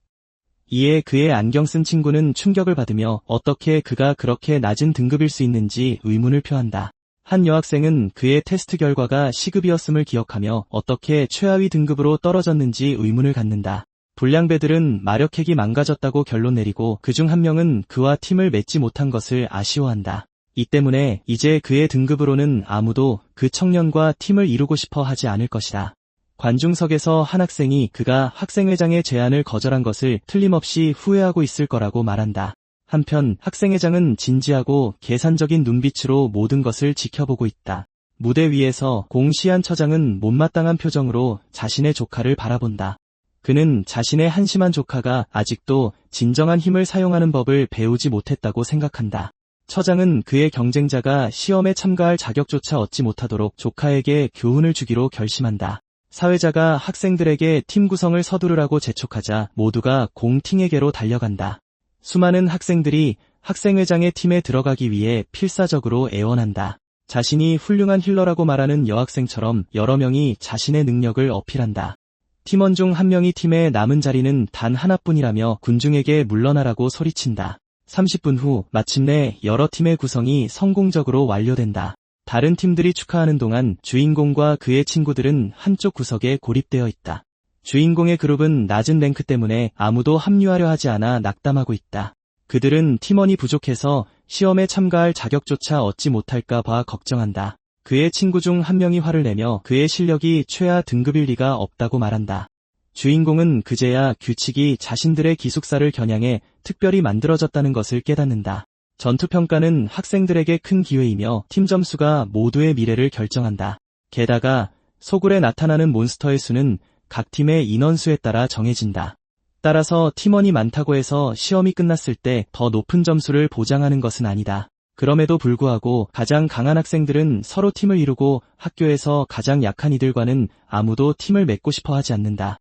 이에 그의 안경 쓴 친구는 충격을 받으며 어떻게 그가 그렇게 낮은 등급일 수 있는지 의문을 표한다. 한 여학생은 그의 테스트 결과가 C급이었음을 기억하며 어떻게 최하위 등급으로 떨어졌는지 의문을 갖는다. 불량배들은 마력핵이 망가졌다고 결론 내리고 그중 1명은 그와 팀을 맺지 못한 것을 아쉬워한다. 이 때문에 이제 그의 등급으로는 아무도 그 청년과 팀을 이루고 싶어 하지 않을 것이다. 관중석에서 한 학생이 그가 학생회장의 제안을 거절한 것을 틀림없이 후회하고 있을 거라고 말한다. 한편 학생회장은 진지하고 계산적인 눈빛으로 모든 것을 지켜보고 있다. 무대 위에서 공시안 처장은 못마땅한 표정으로 자신의 조카를 바라본다. 그는 자신의 한심한 조카가 아직도 진정한 힘을 사용하는 법을 배우지 못했다고 생각한다. 처장은 그의 경쟁자가 시험에 참가할 자격조차 얻지 못하도록 조카에게 교훈을 주기로 결심한다. 사회자가 학생들에게 팀 구성을 서두르라고 재촉하자 모두가 공팅에게로 달려간다. 수많은 학생들이 학생회장의 팀에 들어가기 위해 필사적으로 애원한다. 자신이 훌륭한 힐러라고 말하는 여학생처럼 여러 명이 자신의 능력을 어필한다. 팀원 중 1명이 팀의 남은 자리는 단 하나뿐이라며 군중에게 물러나라고 소리친다. 30분 후 마침내 여러 팀의 구성이 성공적으로 완료된다. 다른 팀들이 축하하는 동안 주인공과 그의 친구들은 한쪽 구석에 고립되어 있다. 주인공의 그룹은 낮은 랭크 때문에 아무도 합류하려 하지 않아 낙담하고 있다. 그들은 팀원이 부족해서 시험에 참가할 자격조차 얻지 못할까 봐 걱정한다. 그의 친구 중 1명이 화를 내며 그의 실력이 최하 등급일 리가 없다고 말한다. 주인공은 그제야 규칙이 자신들의 기숙사를 겨냥해 특별히 만들어졌다는 것을 깨닫는다. 전투평가는 학생들에게 큰 기회이며 팀 점수가 모두의 미래를 결정한다. 게다가 소굴에 나타나는 몬스터의 수는 각 팀의 인원수에 따라 정해진다. 따라서 팀원이 많다고 해서 시험이 끝났을 때 더 높은 점수를 보장하는 것은 아니다. 그럼에도 불구하고 가장 강한 학생들은 서로 팀을 이루고 학교에서 가장 약한 이들과는 아무도 팀을 맺고 싶어 하지 않는다.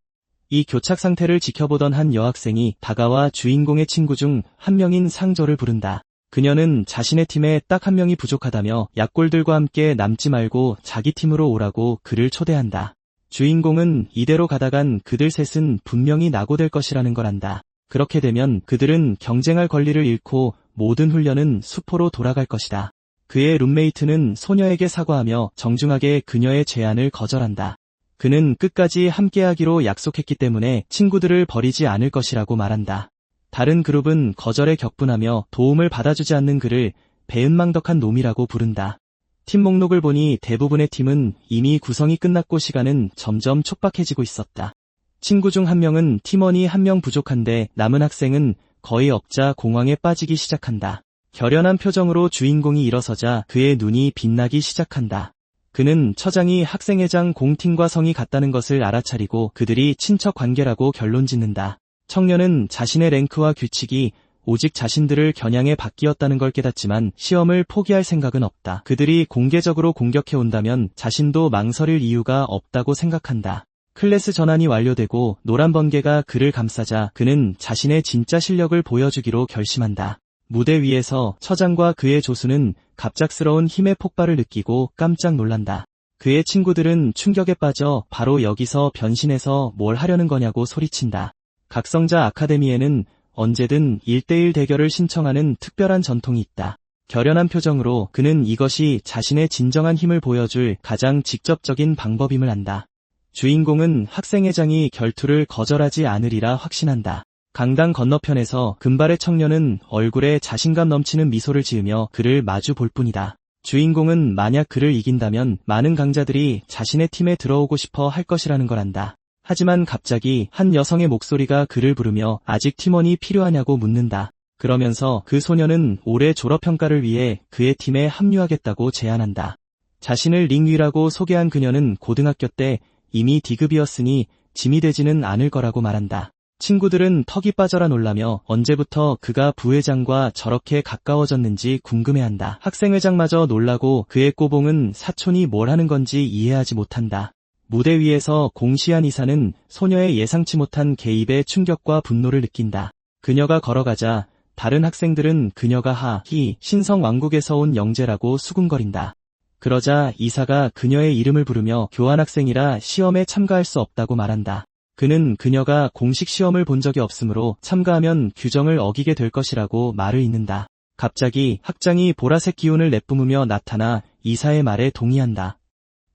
이 교착 상태를 지켜보던 한 여학생이 다가와 주인공의 친구 중 1명인 상조를 부른다. 그녀는 자신의 팀에 딱 1명이 부족하다며 약골들과 함께 남지 말고 자기 팀으로 오라고 그를 초대한다. 주인공은 이대로 가다간 그들 셋은 분명히 낙오될 것이라는 걸 안다. 그렇게 되면 그들은 경쟁할 권리를 잃고 모든 훈련은 수포로 돌아갈 것이다. 그의 룸메이트는 소녀에게 사과하며 정중하게 그녀의 제안을 거절한다. 그는 끝까지 함께하기로 약속했기 때문에 친구들을 버리지 않을 것이라고 말한다. 다른 그룹은 거절에 격분하며 도움을 받아주지 않는 그를 배은망덕한 놈이라고 부른다. 팀 목록을 보니 대부분의 팀은 이미 구성이 끝났고 시간은 점점 촉박해지고 있었다. 친구 중 1명은 팀원이 1명 부족한데 남은 학생은 거의 없자 공황에 빠지기 시작한다. 결연한 표정으로 주인공이 일어서자 그의 눈이 빛나기 시작한다. 그는 처장이 학생회장 공팅과 성이 같다는 것을 알아차리고 그들이 친척 관계라고 결론짓는다. 청년은 자신의 랭크와 규칙이 오직 자신들을 겨냥해 받기였다는 걸 깨닫지만 시험을 포기할 생각은 없다. 그들이 공개적으로 공격해온다면 자신도 망설일 이유가 없다고 생각한다. 클래스 전환이 완료되고 노란 번개가 그를 감싸자 그는 자신의 진짜 실력을 보여주기로 결심한다. 무대 위에서 처장과 그의 조수는 갑작스러운 힘의 폭발을 느끼고 깜짝 놀란다. 그의 친구들은 충격에 빠져 바로 여기서 변신해서 뭘 하려는 거냐고 소리친다. 각성자 아카데미에는 언제든 1대1 대결을 신청하는 특별한 전통이 있다. 결연한 표정으로 그는 이것이 자신의 진정한 힘을 보여줄 가장 직접적인 방법임을 안다. 주인공은 학생회장이 결투를 거절하지 않으리라 확신한다. 강당 건너편에서 금발의 청년은 얼굴에 자신감 넘치는 미소를 지으며 그를 마주 볼 뿐이다. 주인공은 만약 그를 이긴다면 많은 강자들이 자신의 팀에 들어오고 싶어 할 것이라는 걸 안다. 하지만 갑자기 한 여성의 목소리가 그를 부르며 아직 팀원이 필요하냐고 묻는다. 그러면서 그 소녀는 올해 졸업평가를 위해 그의 팀에 합류하겠다고 제안한다. 자신을 링 위라고 소개한 그녀는 고등학교 때 이미 D급이었으니 짐이 되지는 않을 거라고 말한다. 친구들은 턱이 빠져라 놀라며 언제부터 그가 부회장과 저렇게 가까워졌는지 궁금해한다. 학생회장마저 놀라고 그의 꼬봉은 사촌이 뭘 하는 건지 이해하지 못한다. 무대 위에서 공시한 이사는 소녀의 예상치 못한 개입에 충격과 분노를 느낀다. 그녀가 걸어가자 다른 학생들은 그녀가 신성 왕국에서 온 영재라고 수군거린다. 그러자 이사가 그녀의 이름을 부르며 교환학생이라 시험에 참가할 수 없다고 말한다. 그는 그녀가 공식 시험을 본 적이 없으므로 참가하면 규정을 어기게 될 것이라고 말을 잇는다. 갑자기 학장이 보라색 기운을 내뿜으며 나타나 이사의 말에 동의한다.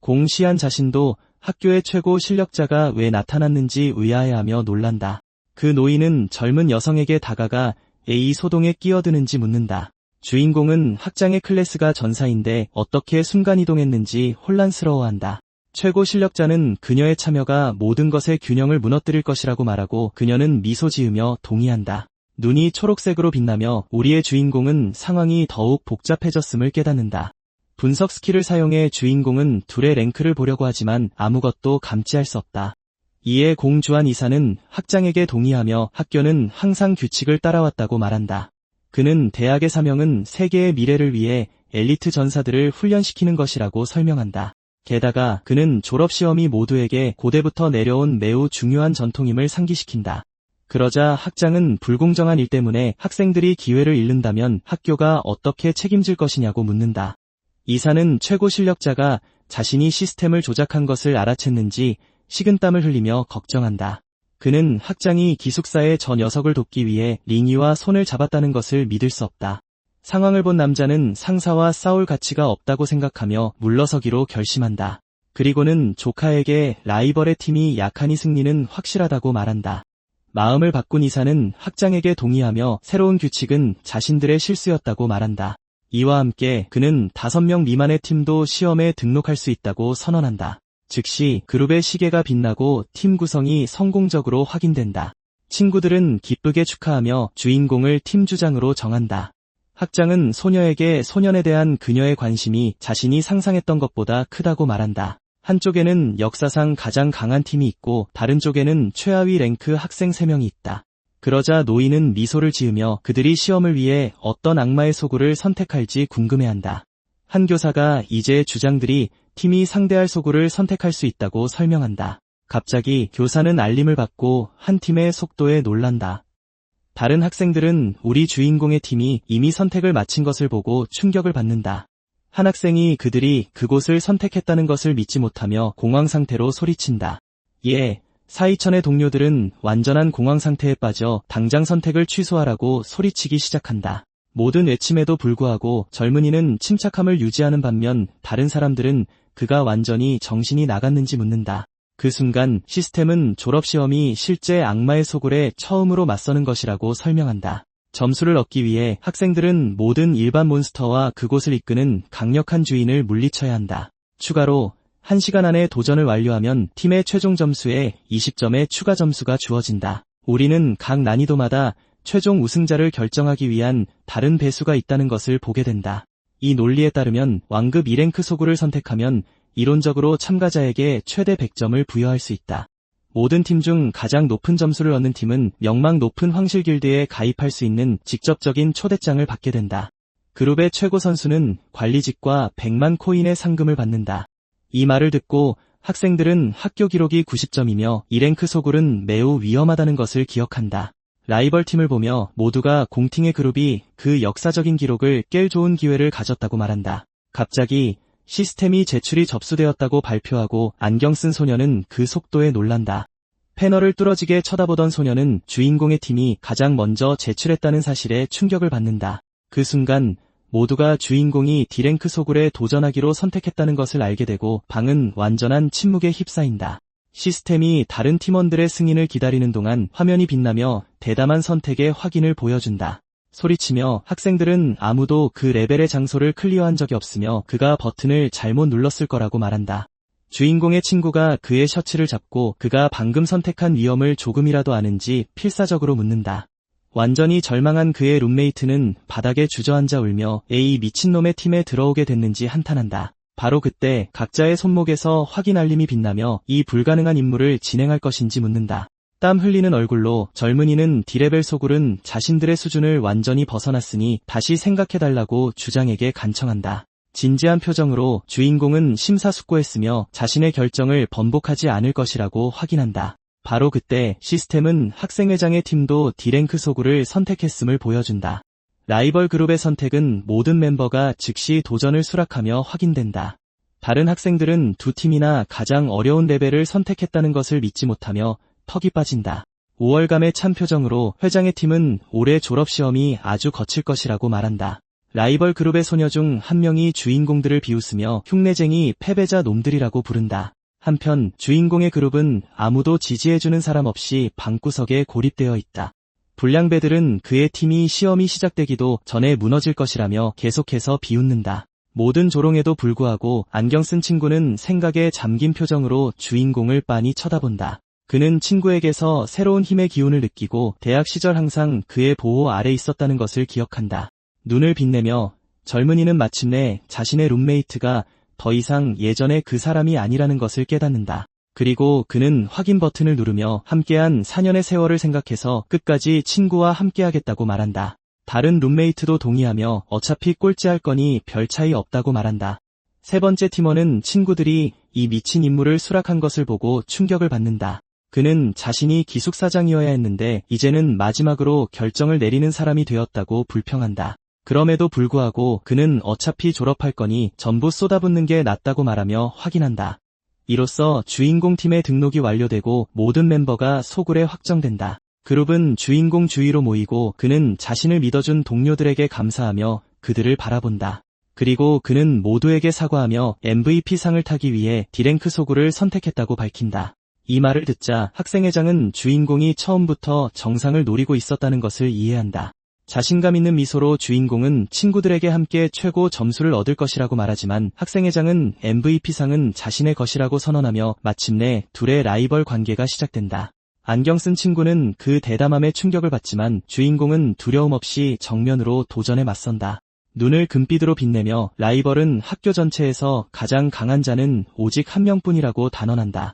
공시한 자신도 학교의 최고 실력자가 왜 나타났는지 의아해하며 놀란다. 그 노인은 젊은 여성에게 다가가 A 소동에 끼어드는지 묻는다. 주인공은 학장의 클래스가 전사인데 어떻게 순간이동했는지 혼란스러워한다. 최고 실력자는 그녀의 참여가 모든 것의 균형을 무너뜨릴 것이라고 말하고 그녀는 미소 지으며 동의한다. 눈이 초록색으로 빛나며 우리의 주인공은 상황이 더욱 복잡해졌음을 깨닫는다. 분석 스킬을 사용해 주인공은 둘의 랭크를 보려고 하지만 아무것도 감지할 수 없다. 이에 공주한 이사는 학장에게 동의하며 학교는 항상 규칙을 따라왔다고 말한다. 그는 대학의 사명은 세계의 미래를 위해 엘리트 전사들을 훈련시키는 것이라고 설명한다. 게다가 그는 졸업시험이 모두에게 고대부터 내려온 매우 중요한 전통임을 상기시킨다. 그러자 학장은 불공정한 일 때문에 학생들이 기회를 잃는다면 학교가 어떻게 책임질 것이냐고 묻는다. 이사는 최고 실력자가 자신이 시스템을 조작한 것을 알아챘는지 식은땀을 흘리며 걱정한다. 그는 학장이 기숙사의 저 녀석을 돕기 위해 링이와 손을 잡았다는 것을 믿을 수 없다. 상황을 본 남자는 상사와 싸울 가치가 없다고 생각하며 물러서기로 결심한다. 그리고는 조카에게 라이벌의 팀이 약하니 승리는 확실하다고 말한다. 마음을 바꾼 이사는 학장에게 동의하며 새로운 규칙은 자신들의 실수였다고 말한다. 이와 함께 그는 5명 미만의 팀도 시험에 등록할 수 있다고 선언한다. 즉시 그룹의 시계가 빛나고 팀 구성이 성공적으로 확인된다. 친구들은 기쁘게 축하하며 주인공을 팀주장으로 정한다. 학장은 소녀에게 소년에 대한 그녀의 관심이 자신이 상상했던 것보다 크다고 말한다. 한쪽에는 역사상 가장 강한 팀이 있고 다른 쪽에는 최하위 랭크 학생 3명이 있다. 그러자 노인은 미소를 지으며 그들이 시험을 위해 어떤 악마의 소굴을 선택할지 궁금해한다. 한 교사가 이제 주장들이 팀이 상대할 소굴을 선택할 수 있다고 설명한다. 갑자기 교사는 알림을 받고 한 팀의 속도에 놀란다. 다른 학생들은 우리 주인공의 팀이 이미 선택을 마친 것을 보고 충격을 받는다. 한 학생이 그들이 그곳을 선택했다는 것을 믿지 못하며 공황 상태로 소리친다. 예. 사이천의 동료들은 완전한 공황 상태에 빠져 당장 선택을 취소하라고 소리치기 시작한다. 모든 외침에도 불구하고 젊은이는 침착함을 유지하는 반면 다른 사람들은 그가 완전히 정신이 나갔는지 묻는다. 그 순간 시스템은 졸업시험이 실제 악마의 소굴에 처음으로 맞서는 것이라고 설명한다. 점수를 얻기 위해 학생들은 모든 일반 몬스터와 그곳을 이끄는 강력한 주인을 물리쳐야 한다. 추가로 1시간 안에 도전을 완료하면 팀의 최종 점수에 20점의 추가 점수가 주어진다. 우리는 각 난이도마다 최종 우승자를 결정하기 위한 다른 배수가 있다는 것을 보게 된다. 이 논리에 따르면 왕급 2랭크 소굴을 선택하면 이론적으로 참가자에게 최대 100점을 부여할 수 있다. 모든 팀 중 가장 높은 점수를 얻는 팀은 명망 높은 황실길드에 가입할 수 있는 직접적인 초대장을 받게 된다. 그룹의 최고 선수는 관리직과 100만 코인의 상금을 받는다. 이 말을 듣고 학생들은 학교 기록이 90점이며 2랭크 소굴은 매우 위험하다는 것을 기억한다. 라이벌 팀을 보며 모두가 공팅의 그룹이 그 역사적인 기록을 깰 좋은 기회를 가졌다고 말한다. 갑자기 시스템이 제출이 접수되었다고 발표하고 안경 쓴 소녀는 그 속도에 놀란다. 패널을 뚫어지게 쳐다보던 소녀는 주인공의 팀이 가장 먼저 제출했다는 사실에 충격을 받는다. 그 순간 모두가 주인공이 D랭크 소굴에 도전하기로 선택했다는 것을 알게 되고 방은 완전한 침묵에 휩싸인다. 시스템이 다른 팀원들의 승인을 기다리는 동안 화면이 빛나며 대담한 선택의 확인을 보여준다. 소리치며 학생들은 아무도 그 레벨의 장소를 클리어한 적이 없으며 그가 버튼을 잘못 눌렀을 거라고 말한다. 주인공의 친구가 그의 셔츠를 잡고 그가 방금 선택한 위험을 조금이라도 아는지 필사적으로 묻는다. 완전히 절망한 그의 룸메이트는 바닥에 주저앉아 울며 이 미친놈의 팀에 들어오게 됐는지 한탄한다. 바로 그때 각자의 손목에서 확인 알림이 빛나며 이 불가능한 임무를 진행할 것인지 묻는다. 땀 흘리는 얼굴로 젊은이는 D레벨 소굴은 자신들의 수준을 완전히 벗어났으니 다시 생각해달라고 주장에게 간청한다. 진지한 표정으로 주인공은 심사숙고했으며 자신의 결정을 번복하지 않을 것이라고 확인한다. 바로 그때 시스템은 학생회장의 팀도 D랭크 소굴을 선택했음을 보여준다. 라이벌 그룹의 선택은 모든 멤버가 즉시 도전을 수락하며 확인된다. 다른 학생들은 두 팀이나 가장 어려운 레벨을 선택했다는 것을 믿지 못하며 턱이 빠진다. 우월감에 찬 표정으로 회장의 팀은 올해 졸업시험이 아주 거칠 것이라고 말한다. 라이벌 그룹의 소녀 중 한 명이 주인공들을 비웃으며 흉내쟁이 패배자 놈들이라고 부른다. 한편 주인공의 그룹은 아무도 지지해주는 사람 없이 방구석에 고립되어 있다. 불량배들은 그의 팀이 시험이 시작되기도 전에 무너질 것이라며 계속해서 비웃는다. 모든 조롱에도 불구하고 안경 쓴 친구는 생각에 잠긴 표정으로 주인공을 빤히 쳐다본다. 그는 친구에게서 새로운 힘의 기운을 느끼고 대학 시절 항상 그의 보호 아래 있었다는 것을 기억한다. 눈을 빛내며 젊은이는 마침내 자신의 룸메이트가 더 이상 예전의 그 사람이 아니라는 것을 깨닫는다. 그리고 그는 확인 버튼을 누르며 함께한 4년의 세월을 생각해서 끝까지 친구와 함께하겠다고 말한다. 다른 룸메이트도 동의하며 어차피 꼴찌할 거니 별 차이 없다고 말한다. 세 번째 팀원은 친구들이 이 미친 임무를 수락한 것을 보고 충격을 받는다. 그는 자신이 기숙사장이어야 했는데 이제는 마지막으로 결정을 내리는 사람이 되었다고 불평한다. 그럼에도 불구하고 그는 어차피 졸업할 거니 전부 쏟아붓는 게 낫다고 말하며 확인한다. 이로써 주인공 팀의 등록이 완료되고 모든 멤버가 소굴에 확정된다. 그룹은 주인공 주위로 모이고 그는 자신을 믿어준 동료들에게 감사하며 그들을 바라본다. 그리고 그는 모두에게 사과하며 MVP상을 타기 위해 D랭크 소굴을 선택했다고 밝힌다. 이 말을 듣자 학생회장은 주인공이 처음부터 정상을 노리고 있었다는 것을 이해한다. 자신감 있는 미소로 주인공은 친구들에게 함께 최고 점수를 얻을 것이라고 말하지만 학생회장은 MVP상은 자신의 것이라고 선언하며 마침내 둘의 라이벌 관계가 시작된다. 안경 쓴 친구는 그 대담함에 충격을 받지만 주인공은 두려움 없이 정면으로 도전에 맞선다. 눈을 금빛으로 빛내며 라이벌은 학교 전체에서 가장 강한 자는 오직 한 명뿐이라고 단언한다.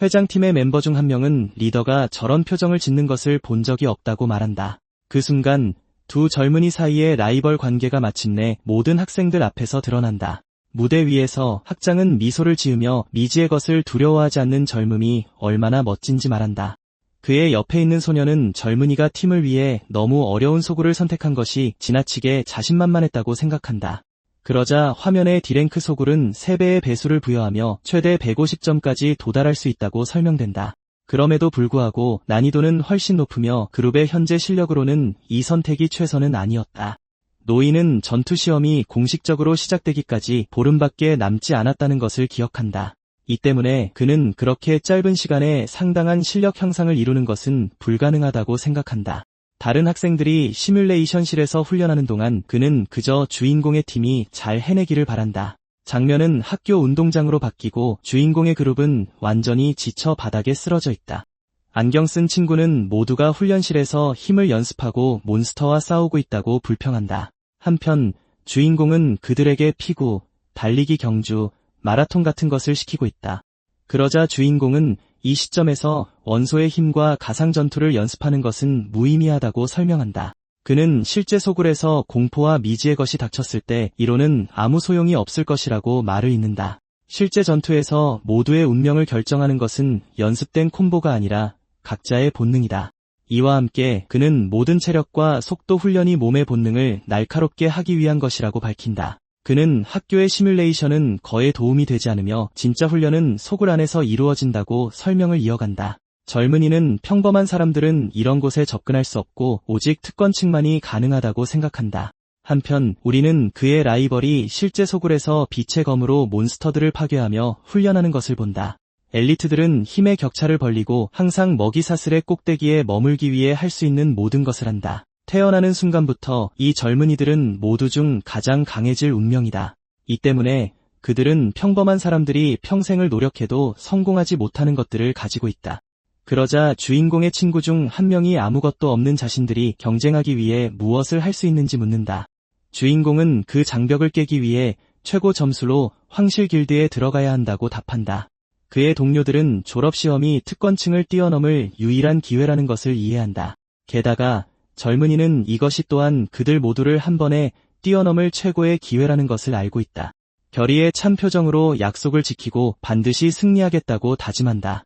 회장팀의 멤버 중 한 명은 리더가 저런 표정을 짓는 것을 본 적이 없다고 말한다. 그 순간 두 젊은이 사이의 라이벌 관계가 마침내 모든 학생들 앞에서 드러난다. 무대 위에서 학장은 미소를 지으며 미지의 것을 두려워하지 않는 젊음이 얼마나 멋진지 말한다. 그의 옆에 있는 소녀는 젊은이가 팀을 위해 너무 어려운 소굴을 선택한 것이 지나치게 자신만만했다고 생각한다. 그러자 화면에 D랭크 소굴은 3배의 배수를 부여하며 최대 150점까지 도달할 수 있다고 설명된다. 그럼에도 불구하고 난이도는 훨씬 높으며 그룹의 현재 실력으로는 이 선택이 최선은 아니었다. 노이는 전투시험이 공식적으로 시작되기까지 보름밖에 남지 않았다는 것을 기억한다. 이 때문에 그는 그렇게 짧은 시간에 상당한 실력 향상을 이루는 것은 불가능하다고 생각한다. 다른 학생들이 시뮬레이션실에서 훈련하는 동안 그는 그저 주인공의 팀이 잘 해내기를 바란다. 장면은 학교 운동장으로 바뀌고 주인공의 그룹은 완전히 지쳐 바닥에 쓰러져 있다. 안경 쓴 친구는 모두가 훈련실에서 힘을 연습하고 몬스터와 싸우고 있다고 불평한다. 한편 주인공은 그들에게 피구, 달리기 경주, 마라톤 같은 것을 시키고 있다. 그러자 주인공은 이 시점에서 원소의 힘과 가상 전투를 연습하는 것은 무의미하다고 설명한다. 그는 실제 소굴에서 공포와 미지의 것이 닥쳤을 때 이론은 아무 소용이 없을 것이라고 말을 잇는다. 실제 전투에서 모두의 운명을 결정하는 것은 연습된 콤보가 아니라 각자의 본능이다. 이와 함께 그는 모든 체력과 속도 훈련이 몸의 본능을 날카롭게 하기 위한 것이라고 밝힌다. 그는 학교의 시뮬레이션은 거의 도움이 되지 않으며 진짜 훈련은 소굴 안에서 이루어진다고 설명을 이어간다. 젊은이는 평범한 사람들은 이런 곳에 접근할 수 없고 오직 특권층만이 가능하다고 생각한다. 한편 우리는 그의 라이벌이 실제 소굴에서 빛의 검으로 몬스터들을 파괴하며 훈련하는 것을 본다. 엘리트들은 힘의 격차를 벌리고 항상 먹이사슬의 꼭대기에 머물기 위해 할 수 있는 모든 것을 한다. 태어나는 순간부터 이 젊은이들은 모두 중 가장 강해질 운명이다. 이 때문에 그들은 평범한 사람들이 평생을 노력해도 성공하지 못하는 것들을 가지고 있다. 그러자 주인공의 친구 중 한 명이 아무것도 없는 자신들이 경쟁하기 위해 무엇을 할 수 있는지 묻는다. 주인공은 그 장벽을 깨기 위해 최고 점수로 황실 길드에 들어가야 한다고 답한다. 그의 동료들은 졸업시험이 특권층을 뛰어넘을 유일한 기회라는 것을 이해한다. 게다가 젊은이는 이것이 또한 그들 모두를 한 번에 뛰어넘을 최고의 기회라는 것을 알고 있다. 결의의 찬 표정으로 약속을 지키고 반드시 승리하겠다고 다짐한다.